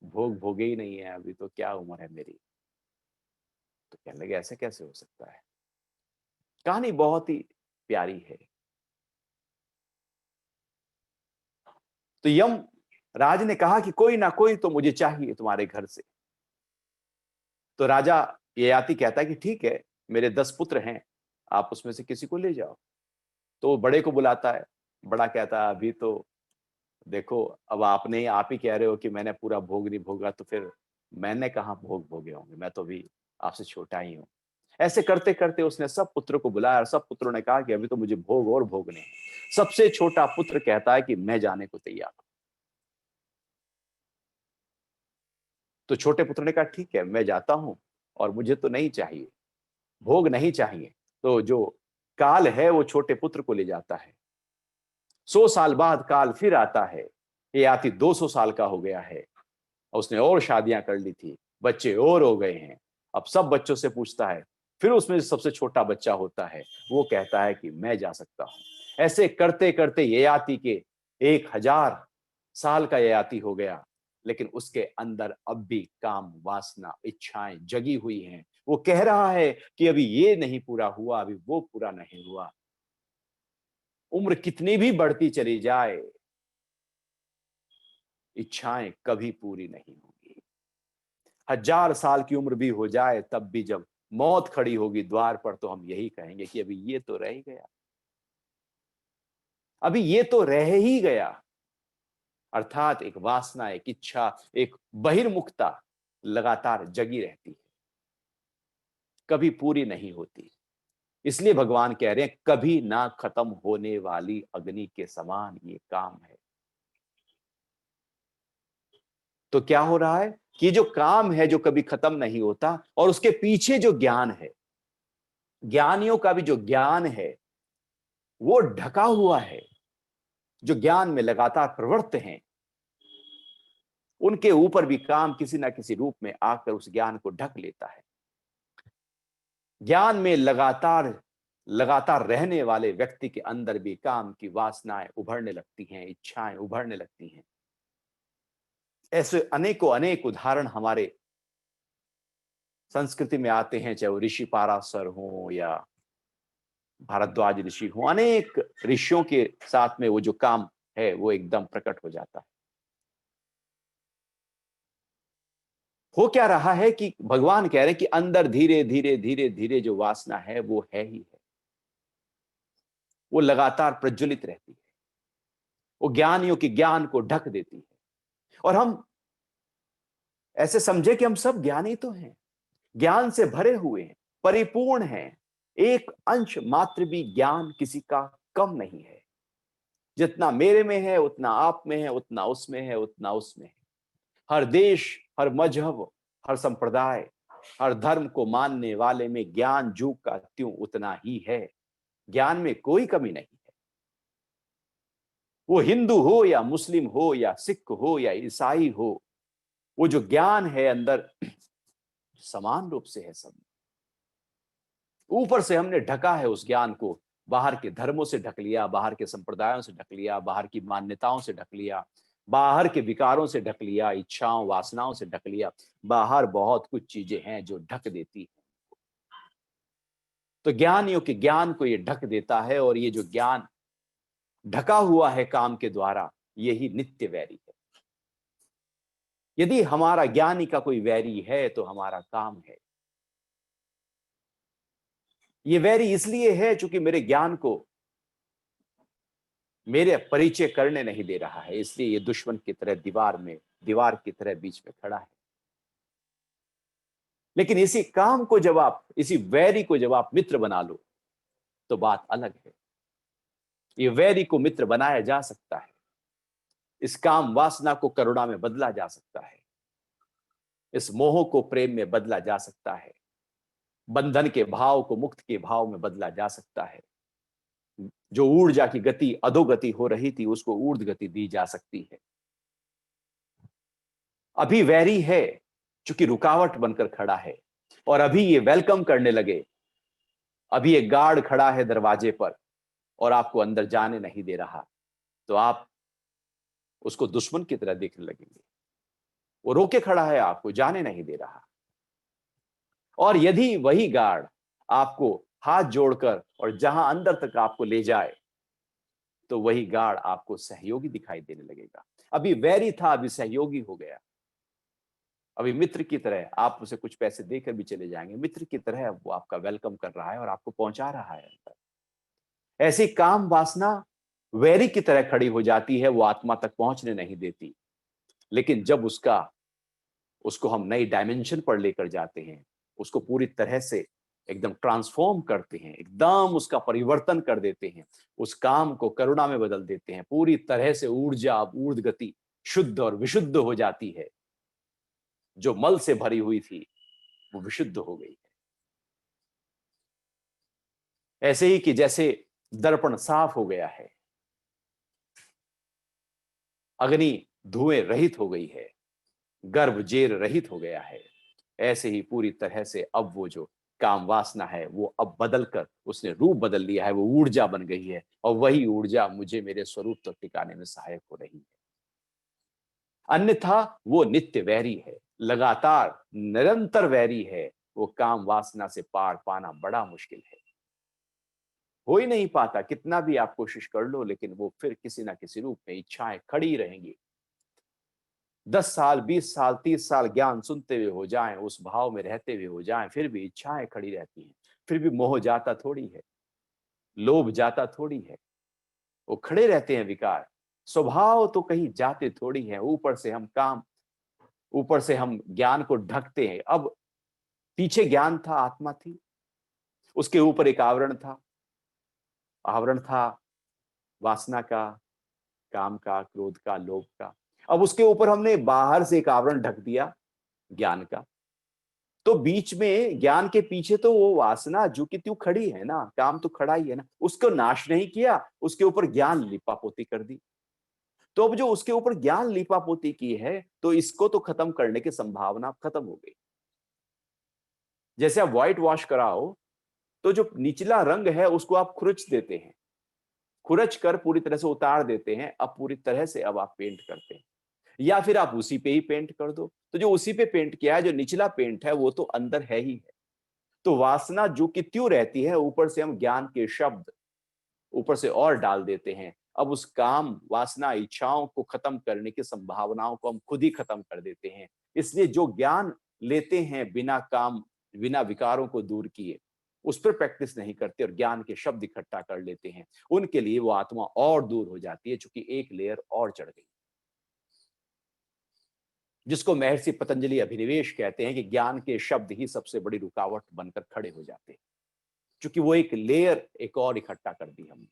भोग भोगे ही नहीं है, अभी तो क्या उम्र है मेरी। तो कहने लगे ऐसे कैसे हो सकता है। कहानी बहुत ही प्यारी है। तो यम राज ने कहा कि कोई ना कोई तो मुझे चाहिए तुम्हारे घर से। तो राजा ययाति कहता है कि ठीक है, मेरे 10 पुत्र हैं, आप उसमें से किसी को ले जाओ। तो वो बड़े को बुलाता है। बड़ा कहता है अभी तो देखो, अब आप ही कह रहे हो कि मैंने पूरा भोग नहीं भोगा, तो फिर मैंने कहाँ भोग भोगे होंगे, मैं तो अभी आपसे छोटा ही हूँ। ऐसे करते करते उसने सब पुत्रों को बुलाया और सब पुत्रों ने कहा कि अभी तो मुझे भोग और भोगने हैं। सबसे छोटा पुत्र कहता है कि मैं जाने को तैयार हूं। तो छोटे पुत्र ने कहा ठीक है, मैं जाता हूं, और मुझे तो नहीं चाहिए, भोग नहीं चाहिए। तो जो काल है वो छोटे पुत्र को ले जाता है। 100 साल बाद काल फिर आता है। ये आती 200 साल का हो गया है, और उसने और शादियां कर ली थी, बच्चे और हो गए हैं। अब सब बच्चों से पूछता है, फिर उसमें सबसे छोटा बच्चा होता है, वो कहता है कि मैं जा सकता हूं। ऐसे करते करते ययाति के 1000 साल का ययाति हो गया, लेकिन उसके अंदर अब भी काम वासना इच्छाएं जगी हुई हैं। वो कह रहा है कि अभी ये नहीं पूरा हुआ, अभी वो पूरा नहीं हुआ। उम्र कितनी भी बढ़ती चली जाए, इच्छाएं कभी पूरी नहीं होंगी। 1000 साल की उम्र भी हो जाए, तब भी जब मौत खड़ी होगी द्वार पर, तो हम यही कहेंगे कि अभी ये तो रह ही गया, अभी ये तो रह ही गया। अर्थात एक वासना, एक इच्छा, एक बहिर्मुखता लगातार जगी रहती है, कभी पूरी नहीं होती। इसलिए भगवान कह रहे हैं कभी ना खत्म होने वाली अग्नि के समान ये काम है। तो क्या हो रहा है कि जो काम है जो कभी खत्म नहीं होता, और उसके पीछे जो ज्ञान है, ज्ञानियों का भी जो ज्ञान है वो ढका हुआ है। जो ज्ञान में लगातार प्रवृत्त हैं, उनके ऊपर भी काम किसी ना किसी रूप में आकर उस ज्ञान को ढक लेता है। ज्ञान में लगातार लगातार रहने वाले व्यक्ति के अंदर भी काम की वासनाएं उभरने लगती हैं, इच्छाएं उभरने लगती हैं। ऐसे अनेकों अनेक उदाहरण हमारे संस्कृति में आते हैं, चाहे वो ऋषि पाराशर हो या भारद्वाज ऋषि हो। अनेक ऋषियों के साथ में वो जो काम है वो एकदम प्रकट हो जाता है। हो क्या रहा है कि भगवान कह रहे हैं कि अंदर धीरे धीरे धीरे धीरे जो वासना है वो है ही है, वो लगातार प्रज्वलित रहती है, वो ज्ञानियों के ज्ञान को ढक देती है। और हम ऐसे समझे कि हम सब ज्ञानी तो हैं, ज्ञान से भरे हुए हैं, परिपूर्ण हैं, एक अंश मात्र भी ज्ञान किसी का कम नहीं है। जितना मेरे में है उतना आप में है, उतना उसमें है, उतना उसमें है। हर देश, हर मजहब, हर संप्रदाय, हर धर्म को मानने वाले में ज्ञान जू का त्यों उतना ही है। ज्ञान में कोई कमी नहीं है। वो हिंदू हो या मुस्लिम हो या सिख हो या ईसाई हो, वो जो ज्ञान है अंदर समान रूप से है सब। ऊपर से हमने ढका है उस ज्ञान को, बाहर के धर्मों से ढक लिया, बाहर के संप्रदायों से ढक लिया, बाहर की मान्यताओं से ढक लिया, बाहर के विकारों से ढक लिया, इच्छाओं वासनाओं से ढक लिया। बाहर बहुत कुछ चीजें हैं जो ढक देती है। तो ज्ञानियों के ज्ञान को ये ढक देता है, और ये जो ज्ञान ढका हुआ है काम के द्वारा, यही नित्य वैरी है। यदि हमारा ज्ञानी का कोई वैरी है तो हमारा काम है। ये वैरी इसलिए है चूंकि मेरे ज्ञान को मेरे परिचय करने नहीं दे रहा है, इसलिए ये दुश्मन की तरह दीवार की तरह बीच में खड़ा है। लेकिन इसी वैरी को जब आप मित्र बना लो तो बात अलग है। ये वैरी को मित्र बनाया जा सकता है, इस काम वासना को करुणा में बदला जा सकता है, इस मोह को प्रेम में बदला जा सकता है, बंधन के भाव को मुक्त के भाव में बदला जा सकता है। जो ऊर्जा की गति अधोगति हो रही थी उसको ऊर्ध्व गति दी जा सकती है। अभी वैरी है चूंकि रुकावट बनकर खड़ा है, और अभी ये वेलकम करने लगे, अभी एक गार्ड खड़ा है दरवाजे पर, और आपको अंदर जाने नहीं दे रहा, तो आप उसको दुश्मन की तरह देखने लगेंगे। वो रोके खड़ा है, आपको जाने नहीं दे रहा। और यदि वही गार्ड आपको हाथ जोड़कर और जहां अंदर तक आपको ले जाए, तो वही गार्ड आपको सहयोगी दिखाई देने लगेगा। अभी वैरी था, अभी सहयोगी हो गया। अभी मित्र की तरह आप उसे कुछ पैसे देकर भी चले जाएंगे, मित्र की तरह वो आपका वेलकम कर रहा है और आपको पहुंचा रहा है अंदर। ऐसी काम वासना वैरी की तरह खड़ी हो जाती है, वो आत्मा तक पहुंचने नहीं देती। लेकिन जब उसको हम नई डायमेंशन पर लेकर जाते हैं, उसको पूरी तरह से एकदम ट्रांसफॉर्म करते हैं, एकदम उसका परिवर्तन कर देते हैं, उस काम को करुणा में बदल देते हैं, पूरी तरह से ऊर्जा, ऊर्ध्व गति शुद्ध और विशुद्ध हो जाती है। जो मल से भरी हुई थी, वो विशुद्ध हो गई है। ऐसे ही कि जैसे दर्पण साफ हो गया है, अग्नि धुएं रहित हो गई है, गर्भ जेर रहित हो गया है, ऐसे ही पूरी तरह से अब वो जो काम वासना है, वो अब बदल कर उसने रूप बदल लिया है, वो ऊर्जा बन गई है, और वही ऊर्जा मुझे मेरे स्वरूप तक टिकाने में सहायक हो रही है। अन्यथा वो नित्य वैरी है, लगातार निरंतर वैरी है। वो काम वासना से पार पाना बड़ा मुश्किल है, हो ही नहीं पाता। कितना भी आप कोशिश कर लो, लेकिन वो फिर किसी ना किसी रूप में इच्छाएं खड़ी रहेंगी। 10 साल, 20 साल, 30 साल ज्ञान सुनते हुए हो जाएं, उस भाव में रहते हुए हो जाएं, फिर भी इच्छाएं खड़ी रहती हैं। फिर भी मोह जाता थोड़ी है, लोभ जाता थोड़ी है, वो खड़े रहते हैं विकार। स्वभाव तो कहीं जाते थोड़ी है। ऊपर से हम ज्ञान को ढकते हैं। अब पीछे ज्ञान था, आत्मा थी, उसके ऊपर एक आवरण था। आवरण था वासना का, काम का, क्रोध का, लोभ का। अब उसके ऊपर हमने बाहर से एक आवरण ढक दिया, ज्ञान का। तो बीच में ज्ञान के पीछे तो वो वासना जो कि त्यों खड़ी है ना, काम तो खड़ा ही है ना, उसको नाश नहीं किया, उसके ऊपर ज्ञान लिपापोती कर दी। तो अब जो उसके ऊपर ज्ञान लिपापोती की है, तो इसको तो खत्म करने की संभावना खत्म हो गई। जैसे आप व्हाइट वॉश कराओ, तो जो निचला रंग है उसको आप खुरच देते हैं, खुरच कर पूरी तरह से उतार देते हैं। अब पूरी तरह से अब आप पेंट करते हैं, या फिर आप उसी पे ही पेंट कर दो। तो जो उसी पे पेंट किया है, जो निचला पेंट है, वो तो अंदर है ही है। तो वासना जो कि त्यों रहती है, ऊपर से हम ज्ञान के शब्द ऊपर से और डाल देते हैं। अब उस काम, वासना, इच्छाओं को खत्म करने की संभावनाओं को हम खुद ही खत्म कर देते हैं। इसलिए जो ज्ञान लेते हैं बिना काम, बिना विकारों को दूर किए, उस पर प्रैक्टिस नहीं करते और ज्ञान के शब्द इकट्ठा कर लेते हैं, उनके लिए वो आत्मा और दूर हो जाती है, चूंकि एक लेयर और चढ़ गई। जिसको महर्षि पतंजलि अभिनिवेश कहते हैं कि ज्ञान के शब्द ही सबसे बड़ी रुकावट बनकर खड़े हो जाते हैं, क्योंकि वो एक लेयर एक और इकट्ठा कर दी हमने।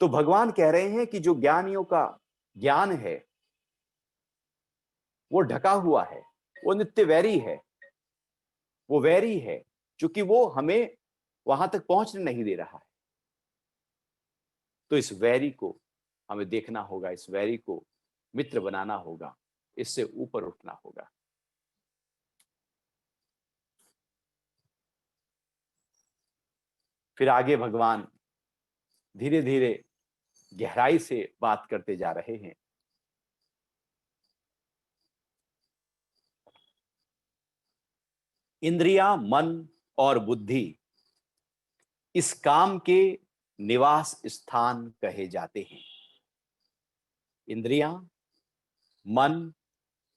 तो भगवान कह रहे हैं कि जो ज्ञानियों का ज्ञान है, वो ढका हुआ है, वो नित्य वैरी है, वो वैरी है, क्योंकि वो हमें वहां तक पहुंचने नहीं दे रहा है। तो इस वैरी को हमें देखना होगा, इस वैरी को मित्र बनाना होगा, इससे ऊपर उठना होगा। फिर आगे भगवान धीरे धीरे गहराई से बात करते जा रहे हैं। इंद्रियां, मन और बुद्धि इस काम के निवास स्थान कहे जाते हैं। इंद्रियां, मन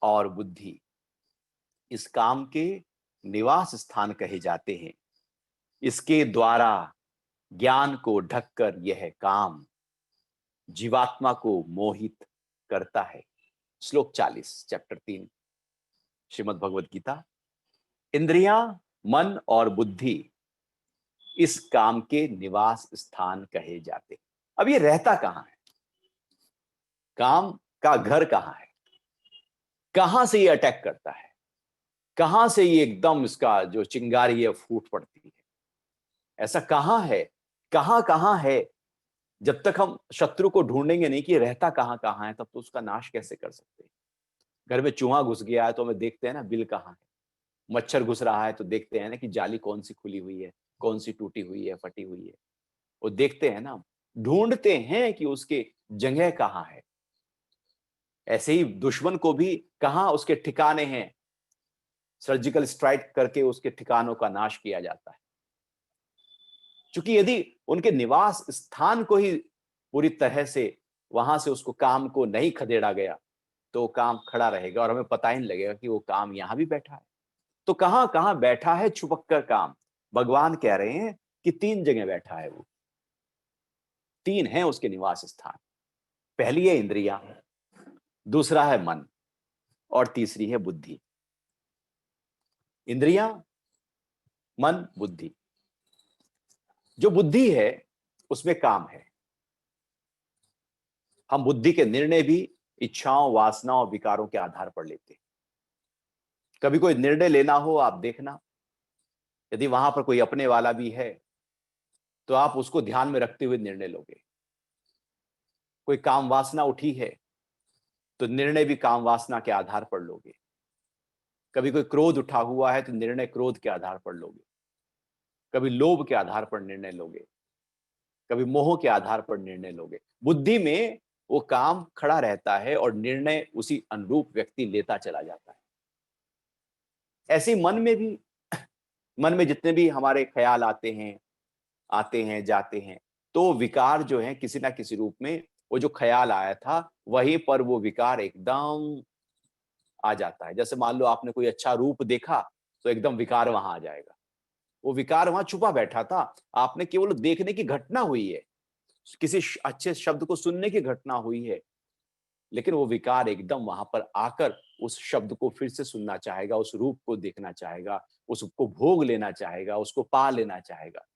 और बुद्धि इस काम के निवास स्थान कहे जाते हैं। इसके द्वारा ज्ञान को ढककर यह काम जीवात्मा को मोहित करता है। श्लोक 40, चैप्टर 3, श्रीमद् भगवद गीता। इंद्रियां, मन और बुद्धि इस काम के निवास स्थान कहे जाते हैं। अब ये रहता कहां है? काम का घर कहां है? कहां से ये अटैक करता है? कहां से ये एकदम इसका जो चिंगारी है फूट पड़ती है? ऐसा कहां है? कहां कहां है? जब तक हम शत्रु को ढूंढेंगे नहीं कि रहता कहां कहां है, तब तो उसका नाश कैसे कर सकते हैं? घर में चूहा घुस गया है तो हमें देखते हैं ना बिल कहां है, मच्छर घुस रहा है तो देखते हैं ना कि जाली कौन सी खुली हुई है, कौन सी टूटी हुई है, फटी हुई है। वो देखते हैं ना, ढूंढते हैं कि उसके जगह कहाँ है। ऐसे ही दुश्मन को भी कहाँ उसके ठिकाने हैं, सर्जिकल स्ट्राइक करके उसके ठिकानों का नाश किया जाता है। क्योंकि यदि उनके निवास स्थान को ही पूरी तरह से वहां से उसको काम को नहीं खदेड़ा गया, तो काम खड़ा रहेगा और हमें पता ही नहीं लगेगा कि वो काम यहां भी बैठा है। तो कहां कहां बैठा है छुपक कर काम? भगवान कह रहे हैं कि 3 जगह बैठा है वो। 3 है उसके निवास स्थान। पहली है इंद्रियां, दूसरा है मन, और तीसरी है बुद्धि। इंद्रियां, मन, बुद्धि। जो बुद्धि है उसमें काम है। हम बुद्धि के निर्णय भी इच्छाओं, वासनाओं, विकारों के आधार पर लेते हैं। कभी कोई निर्णय लेना हो, आप देखना, यदि वहां पर कोई अपने वाला भी है तो आप उसको ध्यान में रखते हुए निर्णय लोगे। कोई काम वासना उठी है तो निर्णय भी काम वासना के आधार पर लोगे। कभी कोई क्रोध उठा हुआ है तो निर्णय क्रोध के आधार पर लोगे। कभी लोभ के आधार पर निर्णय लोगे, कभी मोह के आधार पर निर्णय लोगे। बुद्धि में वो काम खड़ा रहता है और निर्णय उसी अनुरूप व्यक्ति लेता चला जाता है। ऐसे ही मन में भी, मन में जितने भी हमारे ख्याल आते हैं जाते हैं, तो विकार जो है किसी ना किसी रूप में, वो जो ख्याल आया था वहीं पर वो विकार एकदम आ जाता है। जैसे मान लो आपने कोई अच्छा रूप देखा तो एकदम विकार वहां आ जाएगा। वो विकार वहां छुपा बैठा था, आपने केवल देखने की घटना हुई है, किसी अच्छे शब्द को सुनने की घटना हुई है, लेकिन वो विकार एकदम वहां पर आकर उस शब्द को फिर से सुनना चाहेगा, उस रूप को देखना चाहेगा, उसको भोग लेना चाहेगा, उसको पा लेना चाहेगा।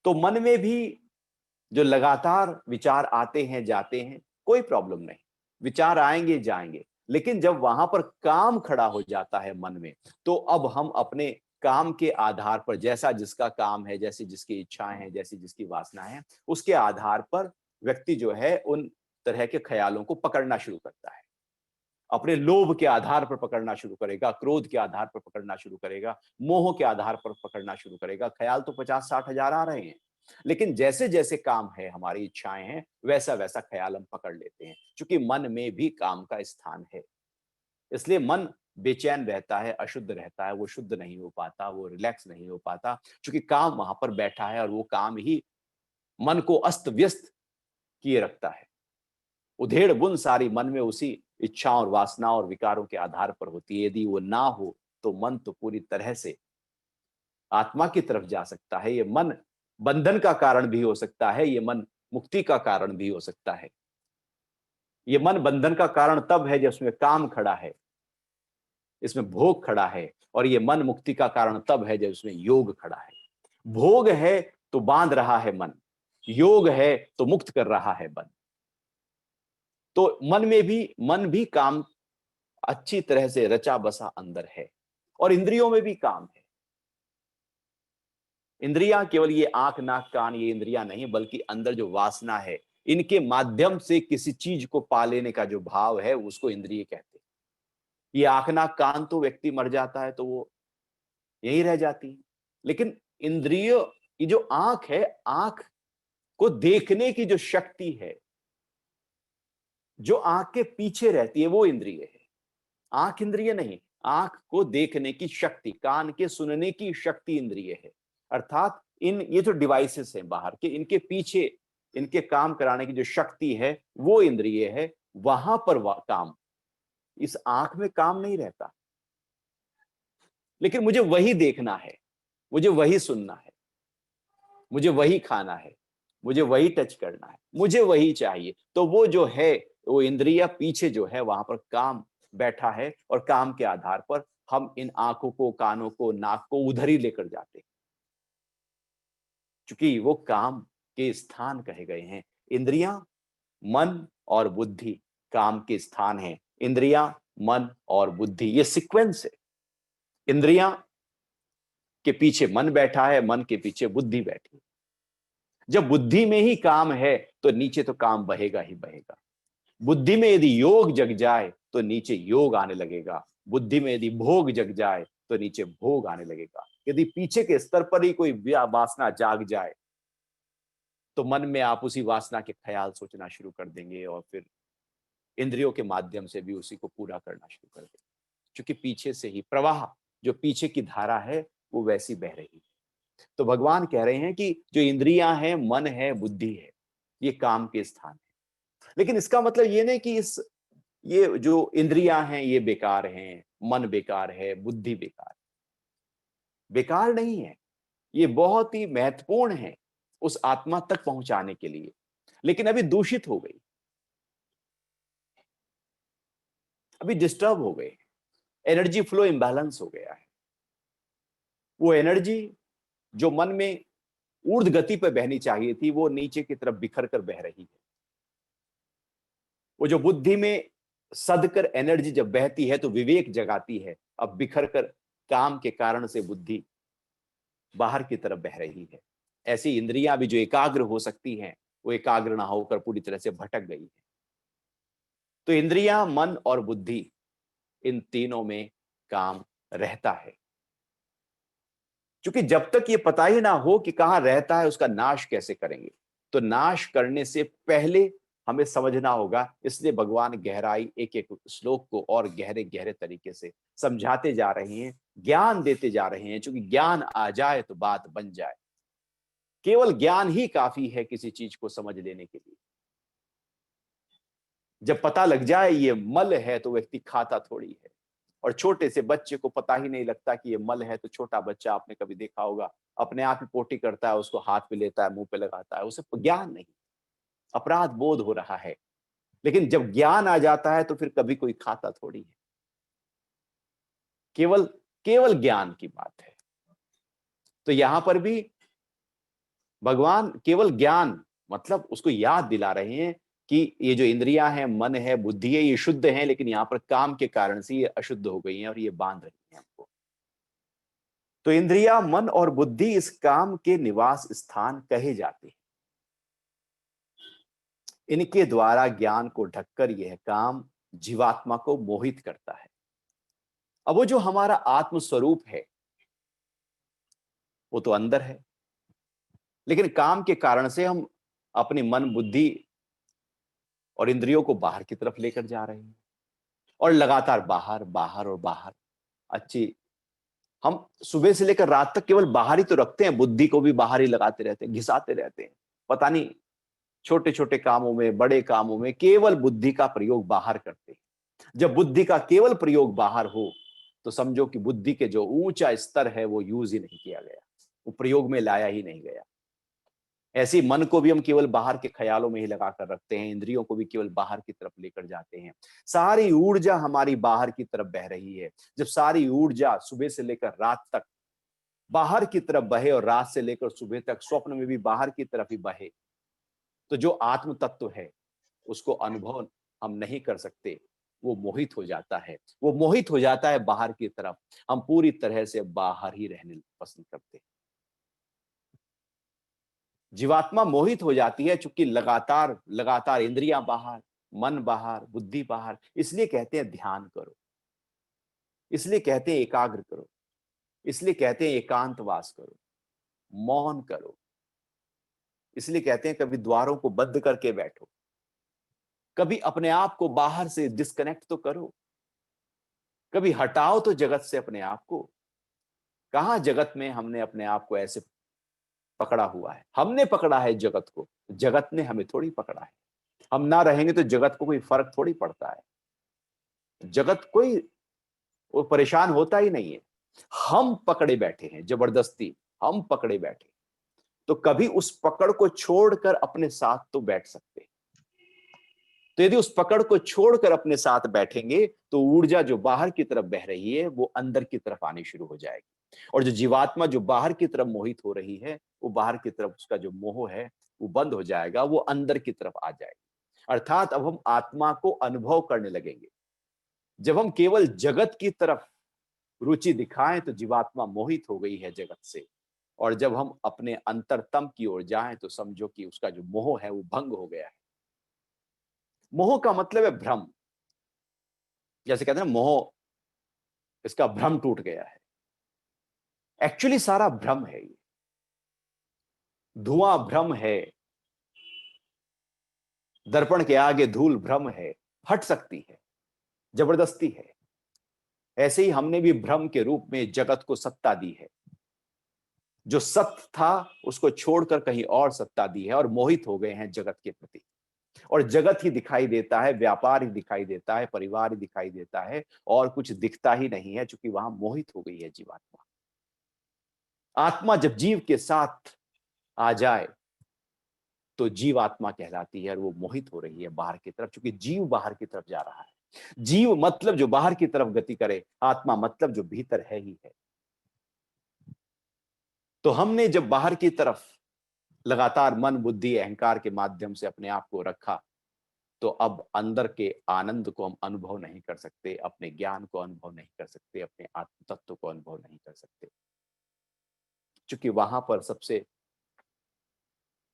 तो मन में भी जो लगातार विचार आते हैं जाते हैं, कोई प्रॉब्लम नहीं, विचार आएंगे जाएंगे, लेकिन जब वहां पर काम खड़ा हो जाता है मन में, तो अब हम अपने काम के आधार पर, जैसा जिसका काम है, जैसी जिसकी इच्छाएं हैं, जैसी जिसकी वासना है, उसके आधार पर व्यक्ति जो है उन तरह के ख्यालों को पकड़ना शुरू करता है। अपने लोभ के आधार पर पकड़ना शुरू करेगा, क्रोध के आधार पर पकड़ना शुरू करेगा, मोह के आधार पर पकड़ना शुरू करेगा। ख्याल तो 50-60 हजार आ रहे हैं, लेकिन जैसे जैसे काम है, हमारी इच्छाएं हैं, वैसा वैसा ख्याल हम पकड़ लेते हैं, क्योंकि मन में भी काम का स्थान है। इसलिए मन बेचैन रहता है, अशुद्ध रहता है, वो शुद्ध नहीं हो पाता, वो रिलैक्स नहीं हो पाता, क्योंकि काम वहां पर बैठा है और वो काम ही मन को अस्त व्यस्त किए रखता है। उधेड़ बुन सारी मन में उसी इच्छाओं और वासनाओं और विकारों के आधार पर होती है। यदि वो ना हो तो मन तो पूरी तरह से आत्मा की तरफ जा सकता है। ये मन बंधन का कारण भी हो सकता है, ये मन मुक्ति का कारण भी हो सकता है। ये मन बंधन का कारण तब है जब इसमें काम खड़ा है, इसमें भोग खड़ा है, और ये मन मुक्ति का कारण तब है जब इसमें योग खड़ा है। भोग है तो बांध रहा है मन, योग है तो मुक्त कर रहा है मन। तो मन भी काम अच्छी तरह से रचा बसा अंदर है, और इंद्रियों में भी काम है। इंद्रियां केवल ये आंख नाक कान, ये इंद्रियां नहीं, बल्कि अंदर जो वासना है, इनके माध्यम से किसी चीज को पा लेने का जो भाव है, उसको इंद्रिय कहते हैं। ये आंख नाक कान तो व्यक्ति मर जाता है तो वो यही रह जाती है, लेकिन इंद्रिय, ये जो आंख है, आंख को देखने की जो शक्ति है, जो आंख के पीछे रहती है, वो इंद्रिय है। आंख इंद्रिय नहीं, आंख को देखने की शक्ति, कान के सुनने की शक्ति इंद्रिय है। अर्थात इन ये जो डिवाइसेस हैं बाहर के, इनके पीछे इनके काम कराने की जो शक्ति है, वो इंद्रिय है। वहां पर काम, इस आंख में काम नहीं रहता। लेकिन मुझे वही देखना है, मुझे वही सुनना है, मुझे वही खाना है, मुझे वही टच करना है, मुझे वही चाहिए। तो वो जो है, वो इंद्रिया पीछे जो है वहां पर काम बैठा है, और काम के आधार पर हम इन आंखों को, कानों को, नाक को उधर ही लेकर जाते हैं, क्योंकि वो काम के स्थान कहे गए हैं। इंद्रियां, मन और बुद्धि काम के स्थान हैं। इंद्रियां, मन और बुद्धि, ये सीक्वेंस है। इंद्रियां के पीछे मन बैठा है, मन के पीछे बुद्धि बैठी है। जब बुद्धि में ही काम है तो नीचे तो काम बहेगा ही बहेगा। बुद्धि में यदि योग जग जाए तो नीचे योग आने लगेगा। बुद्धि में यदि भोग जग जाए तो नीचे भोग आने लगेगा। यदि पीछे के स्तर पर ही कोई वासना जाग जाए, तो मन में आप उसी वासना के ख्याल सोचना शुरू कर देंगे और फिर इंद्रियों के माध्यम से भी उसी को पूरा करना शुरू कर देंगे। क्योंकि पीछे से ही प्रवाह, जो पीछे की धारा है, वो वैसी बह रही है। तो भगवान कह रहे हैं कि जो इंद्रियां हैं, मन है, बुद्धि है, ये काम के स्थान है। लेकिन इसका मतलब ये नहीं कि इस ये जो इंद्रियां हैं ये बेकार हैं, मन बेकार है, बुद्धि बेकार है। बेकार नहीं है, ये बहुत ही महत्वपूर्ण है उस आत्मा तक पहुंचाने के लिए, लेकिन अभी दूषित हो गई, अभी डिस्टर्ब हो गए, एनर्जी फ्लो इम्बैलेंस हो गया है। वो एनर्जी जो मन में ऊर्ध्व गति पर बहनी चाहिए थी, वो नीचे की तरफ बिखर कर बह रही है। वो जो बुद्धि में सदकर एनर्जी जब बहती है तो विवेक जगाती है, अब बिखर कर काम के कारण से बुद्धि बाहर की तरफ बह रही है। ऐसी इंद्रियां भी जो एकाग्र हो सकती हैं, वो एकाग्र ना होकर पूरी तरह से भटक गई है। तो इंद्रियां, मन और बुद्धि, इन तीनों में काम रहता है। क्योंकि जब तक ये पता ही ना हो कि कहां रहता है, उसका नाश कैसे करेंगे, तो नाश करने से पहले हमें समझना होगा। इसलिए भगवान गहराई एक एक श्लोक को और गहरे गहरे तरीके से समझाते जा रहे हैं, ज्ञान देते जा रहे हैं। क्योंकि ज्ञान आ जाए तो बात बन जाए। केवल ज्ञान ही काफी है किसी चीज को समझ लेने के लिए। जब पता लग जाए ये मल है, तो व्यक्ति खाता थोड़ी है। और छोटे से बच्चे को पता ही नहीं लगता कि ये मल है, तो छोटा बच्चा, आपने कभी देखा होगा, अपने आप ही पोटी करता है, उसको हाथ पे लेता है, मुंह पे लगाता है, उसे ज्ञान नहीं, अपराध बोध हो रहा है। लेकिन जब ज्ञान आ जाता है तो फिर कभी कोई खाता थोड़ी है। केवल केवल ज्ञान की बात है। तो यहां पर भी भगवान केवल ज्ञान, मतलब उसको याद दिला रहे हैं कि ये जो इंद्रियां हैं, मन है, बुद्धि है, ये शुद्ध हैं, लेकिन यहां पर काम के कारण से ये अशुद्ध हो गई हैं और ये बांध रही हैं हमको। तो इंद्रिया, मन और बुद्धि इस काम के निवास स्थान कहे जाते हैं। इनके द्वारा ज्ञान को ढककर यह काम जीवात्मा को मोहित करता है। अब वो जो हमारा आत्म स्वरूप है, वो तो अंदर है, लेकिन काम के कारण से हम अपनी मन, बुद्धि और इंद्रियों को बाहर की तरफ लेकर जा रहे हैं और लगातार बाहर, बाहर और बाहर। अच्छी, हम सुबह से लेकर रात तक केवल बाहर ही तो रखते हैं, बुद्धि को भी बाहर ही लगाते रहते हैं, घिसाते रहते हैं। पता नहीं, छोटे छोटे कामों में, बड़े कामों में केवल बुद्धि का प्रयोग बाहर करते हैं। जब बुद्धि का केवल प्रयोग बाहर हो, तो समझो कि बुद्धि के जो ऊंचा स्तर है वो यूज ही नहीं किया गया, वो प्रयोग में लाया ही नहीं गया। ऐसे ही मन को भी हम केवल बाहर के ख्यालों में ही लगा कर रखते हैं, इंद्रियों को भी केवल बाहर की तरफ लेकर जाते हैं। सारी ऊर्जा हमारी बाहर की तरफ बह रही है। जब सारी ऊर्जा सुबह से लेकर रात तक बाहर की तरफ बहे और रात से लेकर सुबह तक स्वप्न में भी बाहर की तरफ ही बहे, तो जो आत्म तत्व है उसको अनुभव हम नहीं कर सकते। वो मोहित हो जाता है, वो मोहित हो जाता है बाहर की तरफ। हम पूरी तरह से बाहर ही रहने पसंद करते हैं। जीवात्मा मोहित हो जाती है, चूंकि लगातार लगातार इंद्रियां बाहर, मन बाहर, बुद्धि बाहर। इसलिए कहते हैं ध्यान करो, इसलिए कहते हैं एकाग्र करो, इसलिए कहते हैं एकांतवास करो, मौन करो, इसलिए कहते हैं कभी द्वारों को बंद करके बैठो, कभी अपने आप को बाहर से डिस्कनेक्ट तो करो, कभी हटाओ तो जगत से अपने आप को। कहां जगत में हमने अपने आप को ऐसे पकड़ा हुआ है? हमने पकड़ा है जगत को, जगत ने हमें थोड़ी पकड़ा है। हम ना रहेंगे तो जगत को कोई फर्क थोड़ी पड़ता है। जगत कोई वो परेशान होता ही नहीं है। हम पकड़े बैठे हैं जबरदस्ती, हम पकड़े बैठे। तो कभी उस पकड़ को छोड़कर अपने साथ तो बैठ सकते हैं। तो यदि उस पकड़ को छोड़कर अपने साथ बैठेंगे, तो ऊर्जा जो बाहर की तरफ बह रही है वो अंदर की तरफ आनी शुरू हो जाएगी। और जो जीवात्मा जो बाहर की तरफ मोहित हो रही है, वो बाहर की तरफ उसका जो मोह है वो बंद हो जाएगा, वो अंदर की तरफ आ जाएगी। अर्थात अब हम आत्मा को अनुभव करने लगेंगे। जब हम केवल जगत की तरफ रुचि दिखाएं तो जीवात्मा मोहित हो गई है जगत से। और जब हम अपने अंतरतम की ओर जाएं तो समझो कि उसका जो मोह है वो भंग हो गया है। मोह का मतलब है भ्रम। जैसे कहते हैं ना, मोह, इसका भ्रम टूट गया है। एक्चुअली सारा भ्रम है ये, धुआं भ्रम है, दर्पण के आगे धूल भ्रम है, हट सकती है, जबरदस्ती है। ऐसे ही हमने भी भ्रम के रूप में जगत को सत्ता दी है। जो सत्य था उसको छोड़कर कहीं और सत्ता दी है और मोहित हो गए हैं जगत के प्रति। और जगत ही दिखाई देता है, व्यापार ही दिखाई देता है, परिवार ही दिखाई देता है, और कुछ दिखता ही नहीं है, क्योंकि वहां मोहित हो गई है जीवात्मा। आत्मा जब जीव के साथ आ जाए तो जीवात्मा कहलाती है, और वो मोहित हो रही है बाहर की तरफ, क्योंकि जीव बाहर की तरफ जा रहा है। जीव मतलब जो बाहर की तरफ गति करे, आत्मा मतलब जो भीतर है ही है। तो हमने जब बाहर की तरफ लगातार मन बुद्धि अहंकार के माध्यम से अपने आप को रखा, तो अब अंदर के आनंद को हम अनुभव नहीं कर सकते, अपने ज्ञान को अनुभव नहीं कर सकते, अपने आत्म तत्व को अनुभव नहीं कर सकते, क्योंकि वहां पर सबसे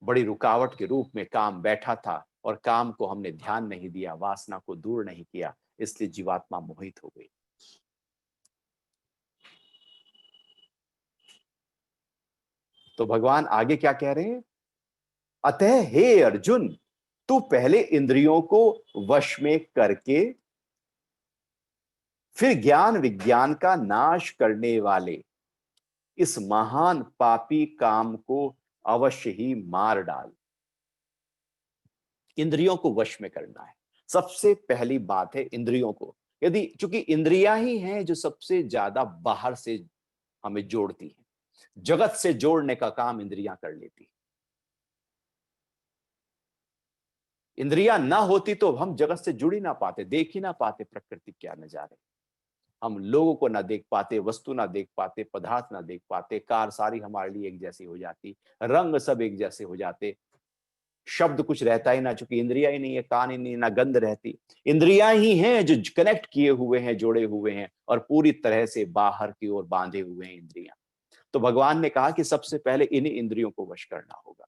बड़ी रुकावट के रूप में काम बैठा था, और काम को हमने ध्यान नहीं दिया, वासना को दूर नहीं किया, इसलिए जीवात्मा मोहित हो गई। तो भगवान आगे क्या कह रहे हैं? अतः हे अर्जुन, तू पहले इंद्रियों को वश में करके फिर ज्ञान विज्ञान का नाश करने वाले इस महान पापी काम को अवश्य ही मार डाल। इंद्रियों को वश में करना है, सबसे पहली बात है इंद्रियों को। यदि चूंकि इंद्रियां ही हैं जो सबसे ज्यादा बाहर से हमें जोड़ती हैं, जगत से जोड़ने का काम इंद्रियां कर लेती हैं। इंद्रियां ना होती तो हम जगत से जुड़ ही ना पाते, देख ही ना पाते प्रकृति क्या नजारे। हम लोगों को ना देख पाते, वस्तु ना देख पाते, पदार्थ ना देख पाते, कार सारी हमारे लिए एक जैसी हो जाती, रंग सब एक जैसे हो जाते, शब्द कुछ रहता ही ना, चूंकि इंद्रिया ही नहीं है, कान ही नहीं, ना गंध रहती। इंद्रियां ही हैं जो कनेक्ट किए हुए हैं, जोड़े हुए हैं, और पूरी तरह से बाहर की ओर बांधे हुए हैं इंद्रियां। तो भगवान ने कहा कि सबसे पहले इन्हीं इंद्रियों को वश करना होगा।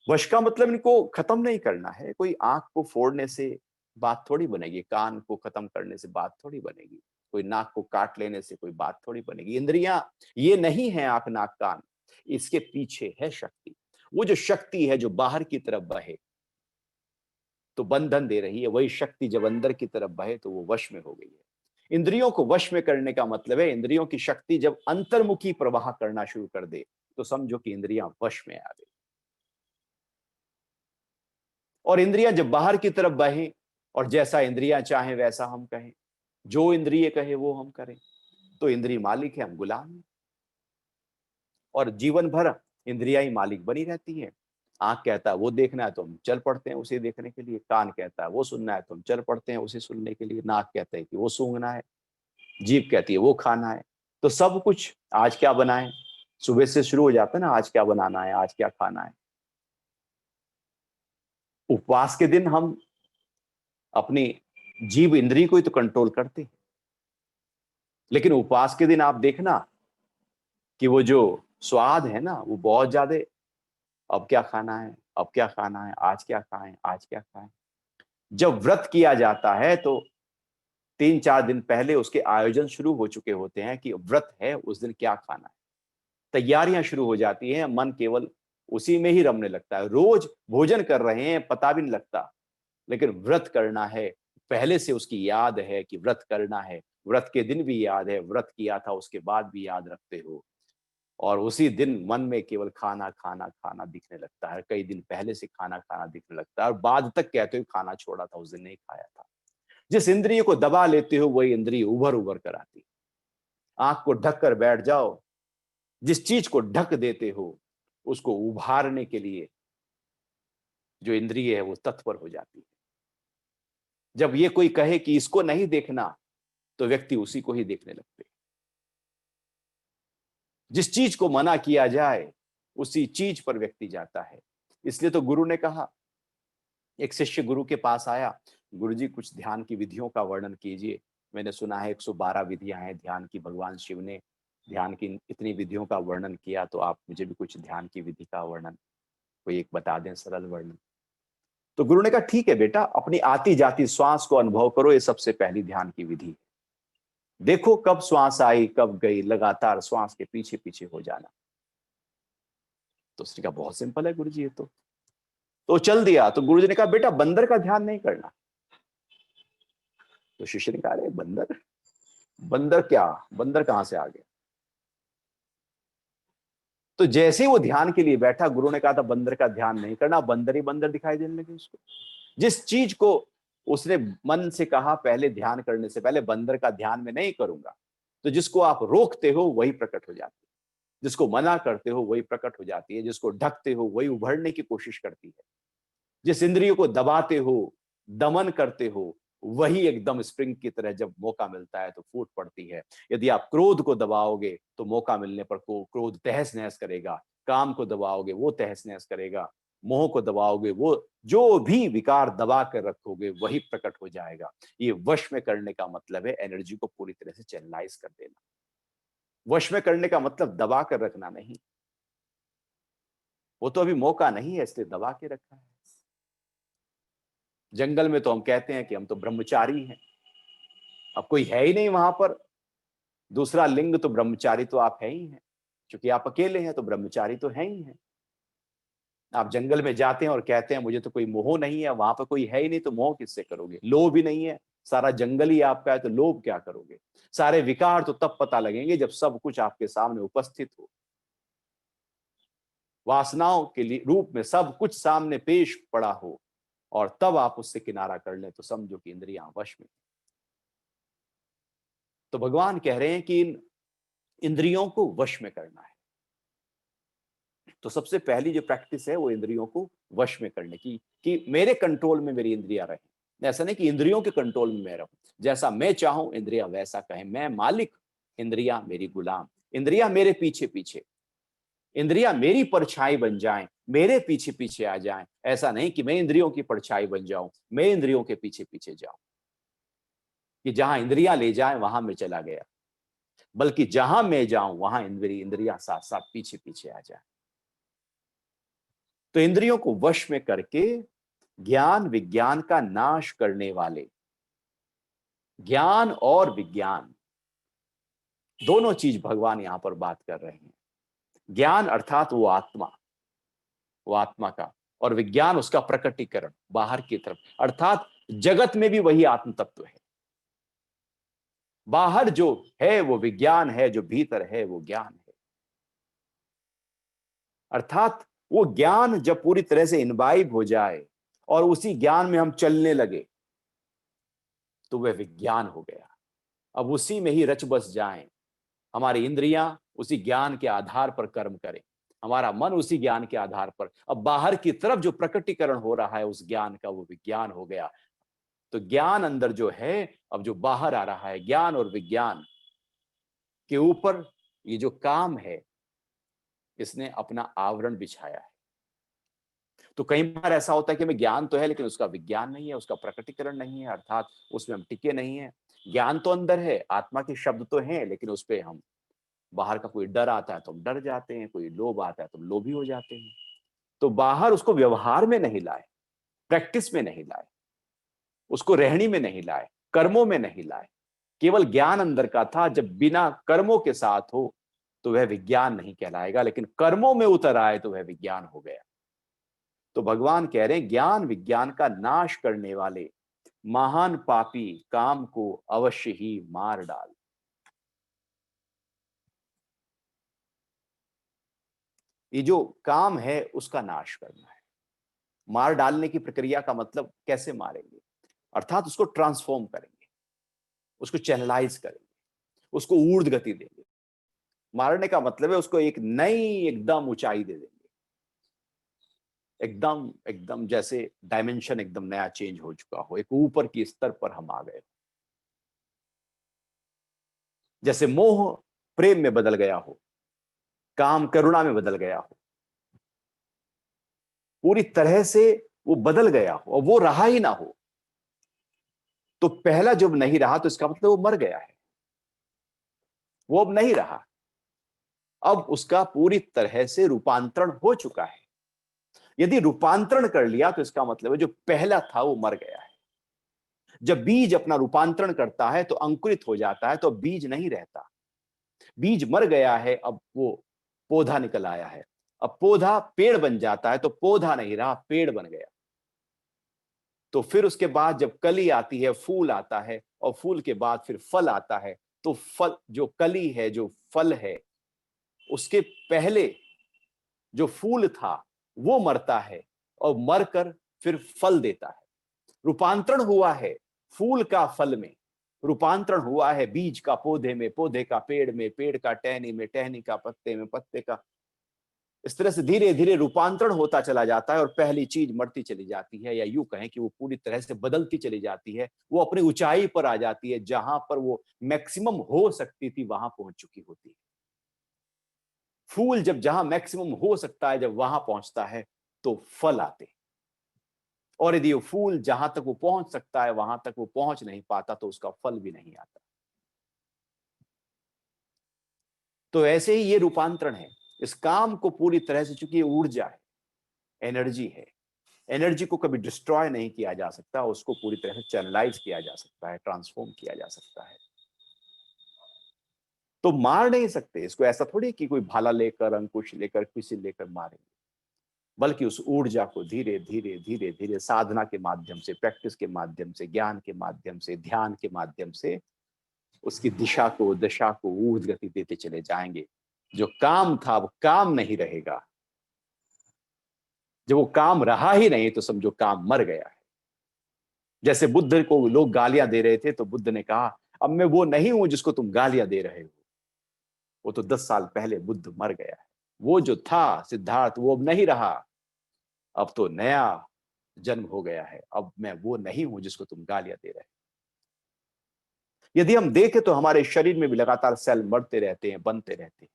वश का मतलब इनको खत्म नहीं करना है, कोई आंख को फोड़ने से बात थोड़ी बनेगी, कान को खत्म करने से बात थोड़ी बनेगी, कोई नाक को काट लेने से कोई बात थोड़ी बनेगी। इंद्रियां ये नहीं है आंख नाक कान, इसके पीछे है शक्ति। वो जो शक्ति है जो बाहर की तरफ बहे तो बंधन दे रही है, वही शक्ति जब अंदर की तरफ बहे तो वो वश में हो गई है। इंद्रियों को वश में करने का मतलब है, इंद्रियों की शक्ति जब अंतर्मुखी प्रवाह करना शुरू कर दे तो समझो कि इंद्रियां वश में आ गई। और इंद्रियां जब बाहर की तरफ बहें और जैसा इंद्रियां चाहें वैसा हम कहें, जो इंद्रिय कहे वो हम करें, तो इंद्रिय मालिक है, हम गुलाम हैं। और जीवन भर इंद्रियां ही मालिक बनी रहती है। आंख कहता है वो देखना है तो हम चल पड़ते हैं उसे देखने के लिए, कान कहता है वो सुनना है तो हम चल पड़ते हैं उसे सुनने के लिए, नाक कहता है कि वो सूंघना है, जीभ कहती है वो खाना है। तो सब कुछ आज क्या बनाए, सुबह से शुरू हो जाता है ना, आज क्या बनाना है, आज क्या खाना है। उपवास के दिन हम अपनी जीव इंद्री को ही तो कंट्रोल करते हैं, लेकिन उपवास के दिन आप देखना कि वो जो स्वाद है ना वो बहुत ज्यादा, अब क्या खाना है, अब क्या खाना है, आज क्या खाएं, आज क्या खाएं। जब व्रत किया जाता है तो 3-4 दिन पहले उसके आयोजन शुरू हो चुके होते हैं कि व्रत है उस दिन क्या खाना है, तैयारियां शुरू हो जाती हैं, मन केवल उसी में ही रमने लगता है। रोज भोजन कर रहे हैं पता भी नहीं लगता, लेकिन व्रत करना है, पहले से उसकी याद है कि व्रत करना है, व्रत के दिन भी याद है, व्रत किया था उसके बाद भी याद रखते हो, और उसी दिन मन में केवल खाना खाना खाना दिखने लगता है, कई दिन पहले से खाना खाना दिखने लगता है, और बाद तक कहते हो खाना छोड़ा था, उस दिन नहीं खाया था। जिस इंद्रिय को दबा लेते हो वही इंद्रिय उभर उभर कर आती। आंख को ढक कर बैठ जाओ, जिस चीज को ढक देते हो उसको उभारने के लिए जो इंद्रिय है वो तत्पर हो जाती है। जब ये कोई कहे कि इसको नहीं देखना तो व्यक्ति उसी को ही देखने लगते हैं। जिस चीज को मना किया जाए उसी चीज पर व्यक्ति जाता है। इसलिए तो गुरु ने कहा, एक शिष्य गुरु के पास आया, गुरु जी कुछ ध्यान की विधियों का वर्णन कीजिए, मैंने सुना है 112 विधियां हैं ध्यान की, भगवान शिव ने ध्यान की इतनी विधियों का वर्णन किया, तो आप मुझे भी कुछ ध्यान की विधि का वर्णन कोई एक बता दें, सरल वर्णन। तो गुरु ने कहा ठीक है बेटा, अपनी आती जाती श्वास को अनुभव करो, ये सबसे पहली ध्यान की विधि है। देखो कब श्वास आई कब गई, लगातार श्वास के पीछे पीछे हो जाना। तो उसने कहा बहुत सिंपल है गुरुजी ये तो चल दिया। तो गुरुजी ने कहा बेटा बंदर का ध्यान नहीं करना। तो शिष्य ने कहा अरे बंदर, बंदर क्या, बंदर कहां से आ गया। तो जैसे ही वो ध्यान के लिए बैठा, गुरु ने कहा था बंदर का ध्यान नहीं करना, बंदर ही बंदर दिखाई देने लगे उसको। जिस चीज को उसने मन से कहा पहले ध्यान करने से पहले बंदर का ध्यान में नहीं करूंगा, तो जिसको आप रोकते हो वही प्रकट हो जाती है, जिसको मना करते हो वही प्रकट हो जाती है, जिसको ढकते हो वही उभरने की कोशिश करती है, जिस इंद्रियों को दबाते हो, दमन करते हो, वही एकदम स्प्रिंग की तरह जब मौका मिलता है तो फूट पड़ती है। यदि आप क्रोध को दबाओगे तो मौका मिलने पर क्रोध तहस नहस करेगा, काम को दबाओगे वो तहस नहस करेगा, मोह को दबाओगे वो, जो भी विकार दबा कर रखोगे वही प्रकट हो जाएगा। ये वश में करने का मतलब है एनर्जी को पूरी तरह से चैनलाइज कर देना। वश में करने का मतलब दबा कर रखना नहीं, वो तो अभी मौका नहीं है इसलिए दबा के रखा है। जंगल में तो हम कहते हैं कि हम तो ब्रह्मचारी हैं, अब कोई है ही नहीं वहां पर, दूसरा लिंग तो ब्रह्मचारी तो आप है ही हैं, क्योंकि आप अकेले हैं तो ब्रह्मचारी तो है ही हैं। आप जंगल में जाते हैं और कहते हैं मुझे तो कोई मोह नहीं है, वहां पर कोई है ही नहीं तो मोह किससे करोगे। लोभ ही नहीं है, सारा जंगल ही आपका है तो लोभ क्या करोगे। सारे विकार तो तब पता लगेंगे जब सब कुछ आपके सामने उपस्थित हो, वासनाओं के लिए रूप में सब कुछ सामने पेश पड़ा हो, और तब आप उससे किनारा कर लें तो समझो कि इंद्रियां वश में। तो भगवान कह रहे हैं कि इन इंद्रियों को वश में करना है। तो सबसे पहली जो प्रैक्टिस है वो इंद्रियों को वश में करने की, कि मेरे कंट्रोल में मेरी इंद्रियां रहें। ऐसा नहीं कि इंद्रियों के कंट्रोल में मैं रहूं, जैसा मैं चाहूं इंद्रियां वैसा कहें, मैं मालिक, इंद्रियां मेरी गुलाम, इंद्रियां मेरे पीछे पीछे, इंद्रियां मेरी परछाई बन जाएं, मेरे पीछे पीछे आ जाएं। ऐसा नहीं कि मैं इंद्रियों की परछाई बन जाऊं, मैं इंद्रियों के पीछे पीछे जाऊं, कि जहां इंद्रियां ले जाएं वहां मैं चला गया, बल्कि जहां मैं जाऊं वहां इंद्रियां साथ साथ पीछे पीछे आ जाए। तो इंद्रियों को वश में करके ज्ञान विज्ञान का नाश करने वाले, ज्ञान और विज्ञान दोनों चीज भगवान यहां पर बात कर रहे हैं। ज्ञान अर्थात वो आत्मा, वो आत्मा का, और विज्ञान उसका प्रकटीकरण बाहर की तरफ, अर्थात जगत में भी वही आत्म तत्व है। बाहर जो है वो विज्ञान है, जो भीतर है वो ज्ञान है। अर्थात वो ज्ञान जब पूरी तरह से इनवाइब हो जाए और उसी ज्ञान में हम चलने लगे तो वह विज्ञान हो गया। अब उसी में ही रच बस जाएं, हमारी इंद्रियां उसी ज्ञान के आधार पर कर्म करें, हमारा मन उसी ज्ञान के आधार पर, अब बाहर की तरफ जो प्रकटीकरण हो रहा है उस ज्ञान का वो विज्ञान हो गया। तो ज्ञान अंदर जो है, अब जो बाहर आ रहा है, ज्ञान और विज्ञान के ऊपर ये जो काम है इसने अपना आवरण बिछाया है। तो कई बार ऐसा होता है कि हमें ज्ञान तो है लेकिन उसका विज्ञान नहीं है, उसका प्रकटीकरण नहीं है, अर्थात उसमें हम टिके नहीं है। ज्ञान तो अंदर है, आत्मा के शब्द तो हैं, लेकिन उस पर हम, बाहर का कोई डर आता है तो हम डर जाते हैं, कोई लोभ आता है तो हम लोभी हो जाते हैं। तो बाहर उसको व्यवहार में नहीं लाए, प्रैक्टिस में नहीं लाए, उसको रहनी में नहीं लाए, कर्मों में नहीं लाए, केवल ज्ञान अंदर का था। जब बिना कर्मों के साथ हो तो वह विज्ञान नहीं कहलाएगा, लेकिन कर्मों में उतर आए तो वह विज्ञान हो गया। तो भगवान कह रहे हैं ज्ञान विज्ञान का नाश करने वाले महान पापी काम को अवश्य ही मार डाल। ये जो काम है उसका नाश करना है। मार डालने की प्रक्रिया का मतलब कैसे मारेंगे, अर्थात उसको ट्रांसफॉर्म करेंगे, उसको चैनलाइज करेंगे, उसको ऊर्ध्व गति देंगे। मारने का मतलब है उसको एक नई एकदम ऊंचाई दे देंगे, एकदम एकदम जैसे डायमेंशन एकदम नया चेंज हो चुका हो, एक ऊपर की स्तर पर हम आ गए, जैसे मोह प्रेम में बदल गया हो, काम करुणा में बदल गया हो, पूरी तरह से वो बदल गया हो और वो रहा ही ना हो। तो पहला जब नहीं रहा तो इसका मतलब वो मर गया है, वो अब नहीं रहा, अब उसका पूरी तरह से रूपांतरण हो चुका है। यदि रूपांतरण कर लिया तो इसका मतलब है जो पहला था वो मर गया है। जब बीज अपना रूपांतरण करता है तो अंकुरित हो जाता है, तो बीज नहीं रहता, बीज मर गया है, अब वो पौधा निकल आया है। अब पौधा पेड़ बन जाता है, तो पौधा नहीं रहा, पेड़ बन गया। तो फिर उसके बाद जब कली आती है, फूल आता है, और फूल के बाद फिर फल आता है। तो फल, जो कली है, जो फल है, उसके पहले जो फूल था वो मरता है, और मरकर फिर फल देता है। रूपांतरण हुआ है फूल का फल में, रूपांतरण हुआ है बीज का पौधे में, पौधे का पेड़ में, पेड़ का टहनी में, टहनी का पत्ते में, पत्ते का, इस तरह से धीरे धीरे रूपांतरण होता चला जाता है, और पहली चीज मरती चली जाती है, या यूं कहें कि वो पूरी तरह से बदलती चली जाती है। वो अपनी ऊंचाई पर आ जाती है, जहां पर वो मैक्सिमम हो सकती थी वहां पहुंच चुकी होती है। फूल जब जहां मैक्सिमम हो सकता है, जब वहां पहुंचता है, तो फल आते हैं। और यदि वो फूल जहां तक वो पहुंच सकता है वहां तक वो पहुंच नहीं पाता, तो उसका फल भी नहीं आता। तो ऐसे ही ये रूपांतरण है। इस काम को पूरी तरह से, चूंकि ये ऊर्जा है, एनर्जी है, एनर्जी को कभी डिस्ट्रॉय नहीं किया जा सकता, उसको पूरी तरह से चैनलाइज किया जा सकता है, ट्रांसफॉर्म किया जा सकता है। तो मार नहीं सकते इसको, ऐसा थोड़ी कि कोई भाला लेकर, अंकुश लेकर, किसी लेकर मारेंगे, बल्कि उस ऊर्जा को धीरे धीरे धीरे धीरे साधना के माध्यम से, प्रैक्टिस के माध्यम से, ज्ञान के माध्यम से, ध्यान के माध्यम से उसकी दिशा को, दशा को ऊर्ध गति देते चले जाएंगे। जो काम था वो काम नहीं रहेगा। जब वो काम रहा ही नहीं, तो समझो काम मर गया है। जैसे बुद्ध को लोग गालियां दे रहे थे, तो बुद्ध ने कहा, अब मैं वो नहीं हूं जिसको तुम गालियां दे रहे हो। वो तो 10 साल पहले बुद्ध मर गया है। वो जो था सिद्धार्थ, वो अब नहीं रहा। अब तो नया जन्म हो गया है। अब मैं वो नहीं हूं जिसको तुम गालियां दे रहे हो। यदि हम देखें तो हमारे शरीर में भी लगातार सेल मरते रहते हैं, बनते रहते हैं।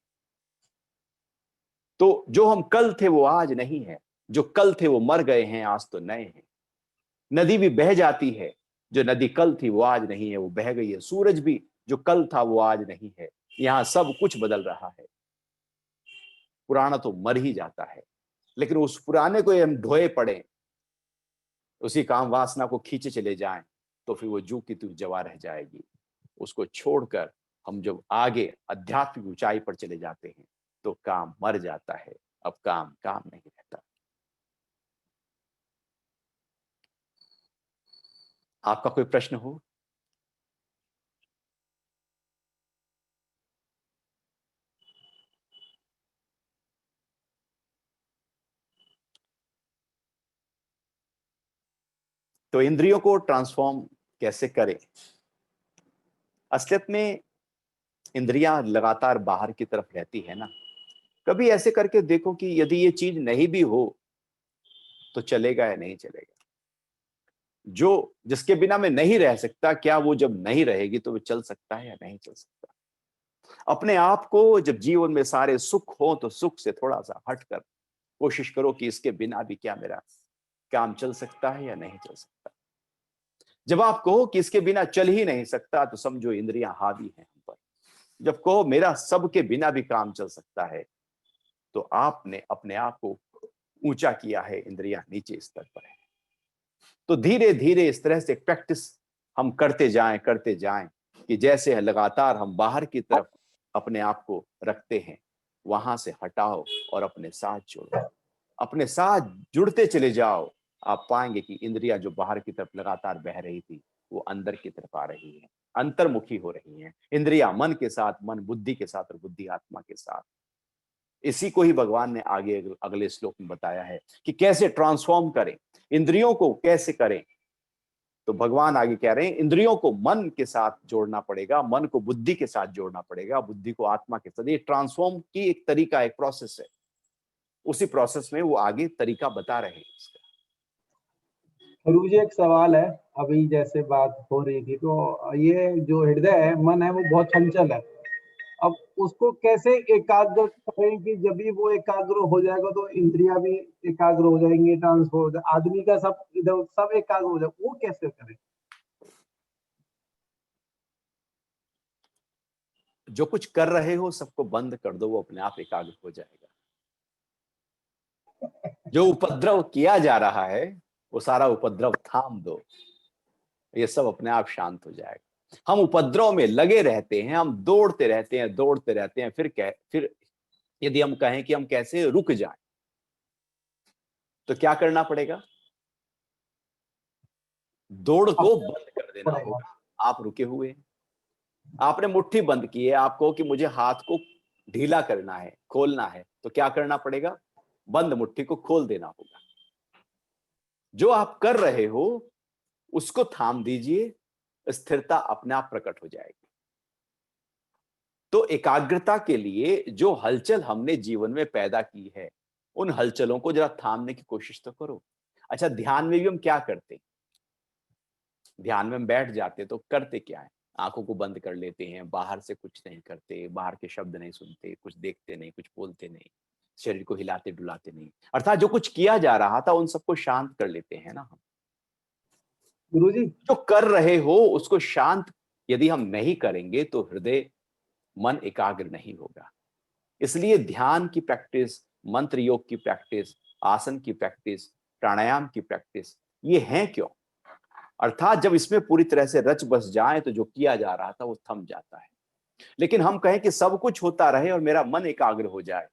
तो जो हम कल थे वो आज नहीं है, जो कल थे वो मर गए हैं, आज तो नए हैं। नदी भी बह जाती है, जो नदी कल थी वो आज नहीं है, वो बह गई है। सूरज भी जो कल था वो आज नहीं है। यहां सब कुछ बदल रहा है। पुराना तो मर ही जाता है, लेकिन उस पुराने को हम ढोए पड़े, उसी काम वासना को खींचे चले जाएं, तो फिर वो जू की तू जवा रह जाएगी। उसको छोड़कर हम जब आगे आध्यात्मिक ऊंचाई पर चले जाते हैं, तो काम मर जाता है। अब काम काम नहीं रहता। आपका कोई प्रश्न हो? तो इंद्रियों को ट्रांसफॉर्म कैसे करें? असलियत में इंद्रियां लगातार बाहर की तरफ रहती है ना। कभी ऐसे करके देखो कि यदि ये चीज नहीं भी हो तो चलेगा या नहीं चलेगा। जो जिसके बिना मैं नहीं रह सकता, क्या वो जब नहीं रहेगी तो वो चल सकता है या नहीं चल सकता? अपने आप को, जब जीवन में सारे सुख हो, तो सुख से थोड़ा सा हटकर कोशिश करो कि इसके बिना भी क्या मेरा काम चल सकता है या नहीं चल सकता। जब आप कहो कि इसके बिना चल ही नहीं सकता, तो समझो इंद्रियां हावी हैं हम पर। जब कहो मेरा सबके बिना भी काम चल सकता है, तो आपने अपने आप को ऊंचा किया है, इंद्रियां नीचे स्तर पर है। तो धीरे धीरे इस तरह से प्रैक्टिस हम करते जाएं कि जैसे लगातार हम बाहर की तरफ अपने आप को रखते हैं, वहां से हटाओ और अपने साथ जोड़ो। अपने साथ जुड़ते चले जाओ। आप पाएंगे कि इंद्रियां जो बाहर की तरफ लगातार बह रही थी, वो अंदर की तरफ आ रही है, अंतर्मुखी हो रही हैं। इंद्रियां मन के साथ, मन बुद्धि के साथ, और बुद्धि आत्मा के साथ। इसी को ही भगवान ने आगे अगले श्लोक में बताया है कि कैसे ट्रांसफॉर्म करें, इंद्रियों को कैसे करें। तो भगवान आगे कह रहे हैं, इंद्रियों को मन के साथ जोड़ना पड़ेगा, मन को बुद्धि के साथ जोड़ना पड़ेगा, बुद्धि को आत्मा के साथ। ये ट्रांसफॉर्म की एक तरीका, एक प्रोसेस है। उसी प्रोसेस में वो आगे तरीका बता रहे हैं इसका। मुझे एक सवाल है। अभी जैसे बात हो रही थी, तो ये जो हृदय है, मन है, वो बहुत चंचल है। अब उसको कैसे एकाग्र करें कि जब भी वो एकाग्र हो जाएगा तो इंद्रियां भी एकाग्र हो जाएंगी, ट्रांसफर हो जाए, आदमी का सब इधर सब एकाग्र हो जाए, वो कैसे करें? जो कुछ कर रहे हो सबको बंद कर दो, वो अपने आप एकाग्र हो जाएगा। जो उपद्रव किया जा रहा है, वो सारा उपद्रव थाम दो। ये सब अपने आप शांत हो जाएगा। हम उपद्रव में लगे रहते हैं, हम दौड़ते रहते हैं, फिर यदि हम कहें कि हम कैसे रुक जाएं, तो क्या करना पड़ेगा? दौड़ अब को बंद कर देना पड़ेगा। होगा। आप रुके हुए हैं, आपने मुट्ठी बंद की है, आपको कि मुझे हाथ को ढीला करना है, खोलना है, तो क्या करना पड़ेगा? बंद मुट्ठी को खोल देना होगा। जो आप कर रहे हो उसको थाम दीजिए, स्थिरता अपने आप प्रकट हो जाएगी। तो एकाग्रता के लिए जो हलचल हमने जीवन में पैदा की है, उन हलचलों को जरा थामने की कोशिश तो करो। अच्छा, ध्यान में भी हम क्या करते हैं? ध्यान में हम बैठ जाते तो करते क्या है? आंखों को बंद कर लेते हैं, बाहर से कुछ नहीं करते, बाहर के शब्द नहीं सुनते, कुछ देखते नहीं, कुछ बोलते नहीं, शरीर को हिलाते डुलाते नहीं, अर्थात जो कुछ किया जा रहा था उन सबको शांत कर लेते हैं ना हम। गुरुजी, जो कर रहे हो उसको शांत यदि हम नहीं करेंगे तो हृदय मन एकाग्र नहीं होगा। इसलिए ध्यान की प्रैक्टिस, मंत्र योग की प्रैक्टिस, आसन की प्रैक्टिस, प्राणायाम की प्रैक्टिस, ये है क्यों? अर्थात जब इसमें पूरी तरह से रच बस जाए तो जो किया जा रहा था वो थम जाता है। लेकिन हम कहें कि सब कुछ होता रहे और मेरा मन एकाग्र हो जाए,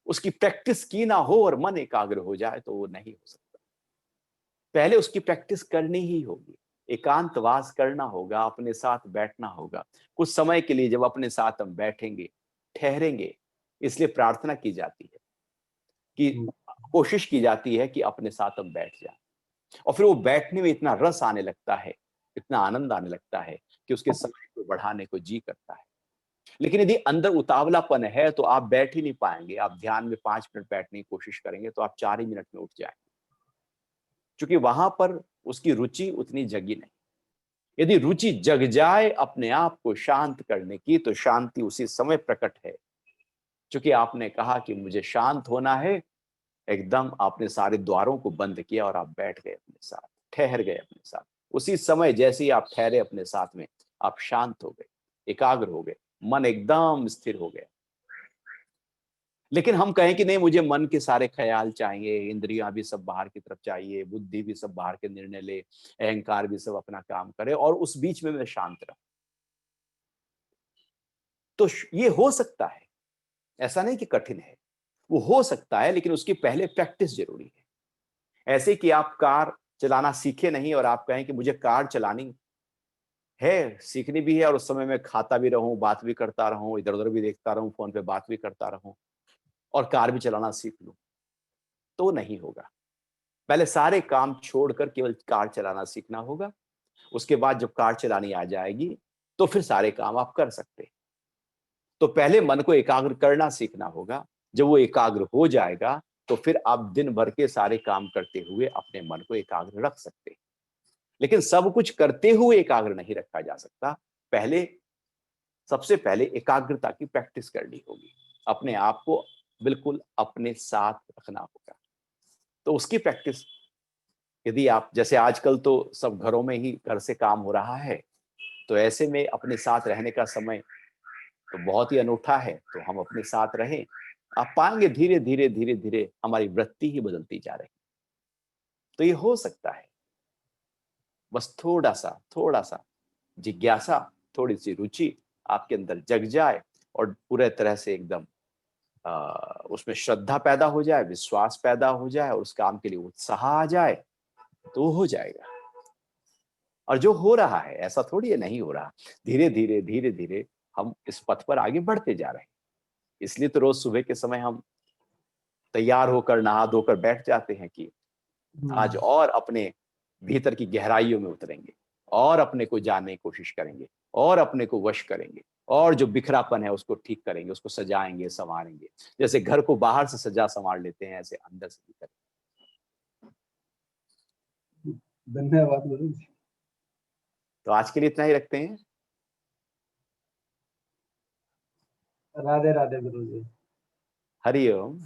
उसकी प्रैक्टिस की ना हो और मन एकाग्र हो जाए, तो वो नहीं हो सकता। पहले उसकी प्रैक्टिस करनी ही होगी, एकांतवास करना होगा, अपने साथ बैठना होगा। कुछ समय के लिए जब अपने साथ हम बैठेंगे, ठहरेंगे, इसलिए प्रार्थना की जाती है कि कोशिश की जाती है कि अपने साथ हम बैठ जाएं। और फिर वो बैठने में इतना रस आने लगता है, इतना आनंद आने लगता है कि उसके समय को बढ़ाने को जी करता है। लेकिन यदि अंदर उतावलापन है तो आप बैठ ही नहीं पाएंगे। आप ध्यान में 5 मिनट बैठने की कोशिश करेंगे तो आप 4 ही मिनट में उठ जाएंगे, क्योंकि वहां पर उसकी रुचि उतनी जगी नहीं। यदि रुचि जग जाए अपने आप को शांत करने की, तो शांति उसी समय प्रकट है। क्योंकि आपने कहा कि मुझे शांत होना है, एकदम आपने सारे द्वारों को बंद किया और आप बैठ गए अपने साथ, ठहर गए अपने साथ। उसी समय जैसे ही आप ठहरे अपने साथ में, आप शांत हो गए, एकाग्र हो गए, मन एकदम स्थिर हो गया। लेकिन हम कहें कि नहीं, मुझे मन के सारे ख्याल चाहिए, इंद्रियां भी सब बाहर की तरफ चाहिए, बुद्धि भी सब बाहर के निर्णय ले, अहंकार भी सब अपना काम करे और उस बीच में मैं शांत रहूं। तो ये हो सकता है, ऐसा नहीं कि कठिन है, वो हो सकता है, लेकिन उसकी पहले प्रैक्टिस जरूरी है। ऐसे कि आप कार चलाना सीखे नहीं और आप कहें कि मुझे कार चलानी है, सीखनी भी है और उस समय मैं खाता भी रहूं, बात भी करता रहूं, इधर उधर भी देखता रहूं, फोन पे बात भी करता रहूं और कार भी चलाना सीख लूं, तो नहीं होगा। पहले सारे काम छोड़कर केवल कार चलाना सीखना होगा। उसके बाद जब कार चलानी आ जाएगी तो फिर सारे काम आप कर सकते हैं। तो पहले मन को एकाग्र करना सीखना होगा। जब वो एकाग्र हो जाएगा तो फिर आप दिन भर के सारे काम करते हुए अपने मन को एकाग्र रख सकते हैं। लेकिन सब कुछ करते हुए एकाग्र नहीं रखा जा सकता। पहले, सबसे पहले एकाग्रता की प्रैक्टिस करनी होगी। अपने आप को बिल्कुल अपने साथ रखना होगा। तो उसकी प्रैक्टिस यदि आप, जैसे आजकल तो सब घरों में ही घर से काम हो रहा है, तो ऐसे में अपने साथ रहने का समय तो बहुत ही अनूठा है, तो हम अपने साथ रहें। आप पाएंगे धीरे धीरे धीरे धीरे हमारी वृत्ति ही बदलती जा रही। तो ये हो सकता है, बस थोड़ा सा जिज्ञासा, थोड़ी सी रुचि आपके अंदर जग जाए और पूरे तरह से एकदम उसमें श्रद्धा पैदा हो जाए, विश्वास पैदा हो जाए और उस काम के लिए उत्साह आ जाए, तो वो हो जाएगा। और जो हो रहा है, ऐसा थोड़ी है नहीं हो रहा, धीरे धीरे हम इस पथ पर आगे बढ़ते जा रहे हैं। इसलिए तो रोज सुबह के समय हम तैयार होकर नहा धोकर बैठ जाते हैं कि आज और अपने भीतर की गहराइयों में उतरेंगे और अपने को जानने की कोशिश करेंगे और अपने को वश करेंगे और जो बिखरापन है उसको ठीक करेंगे, उसको सजाएंगे, संवारेंगे। जैसे घर को बाहर से सजा संवार लेते हैं, ऐसे अंदर से भी करेंगे। धन्यवाद गुरु जी। तो आज के लिए इतना ही रखते हैं। राधे राधे गुरु जी। हरि ओम।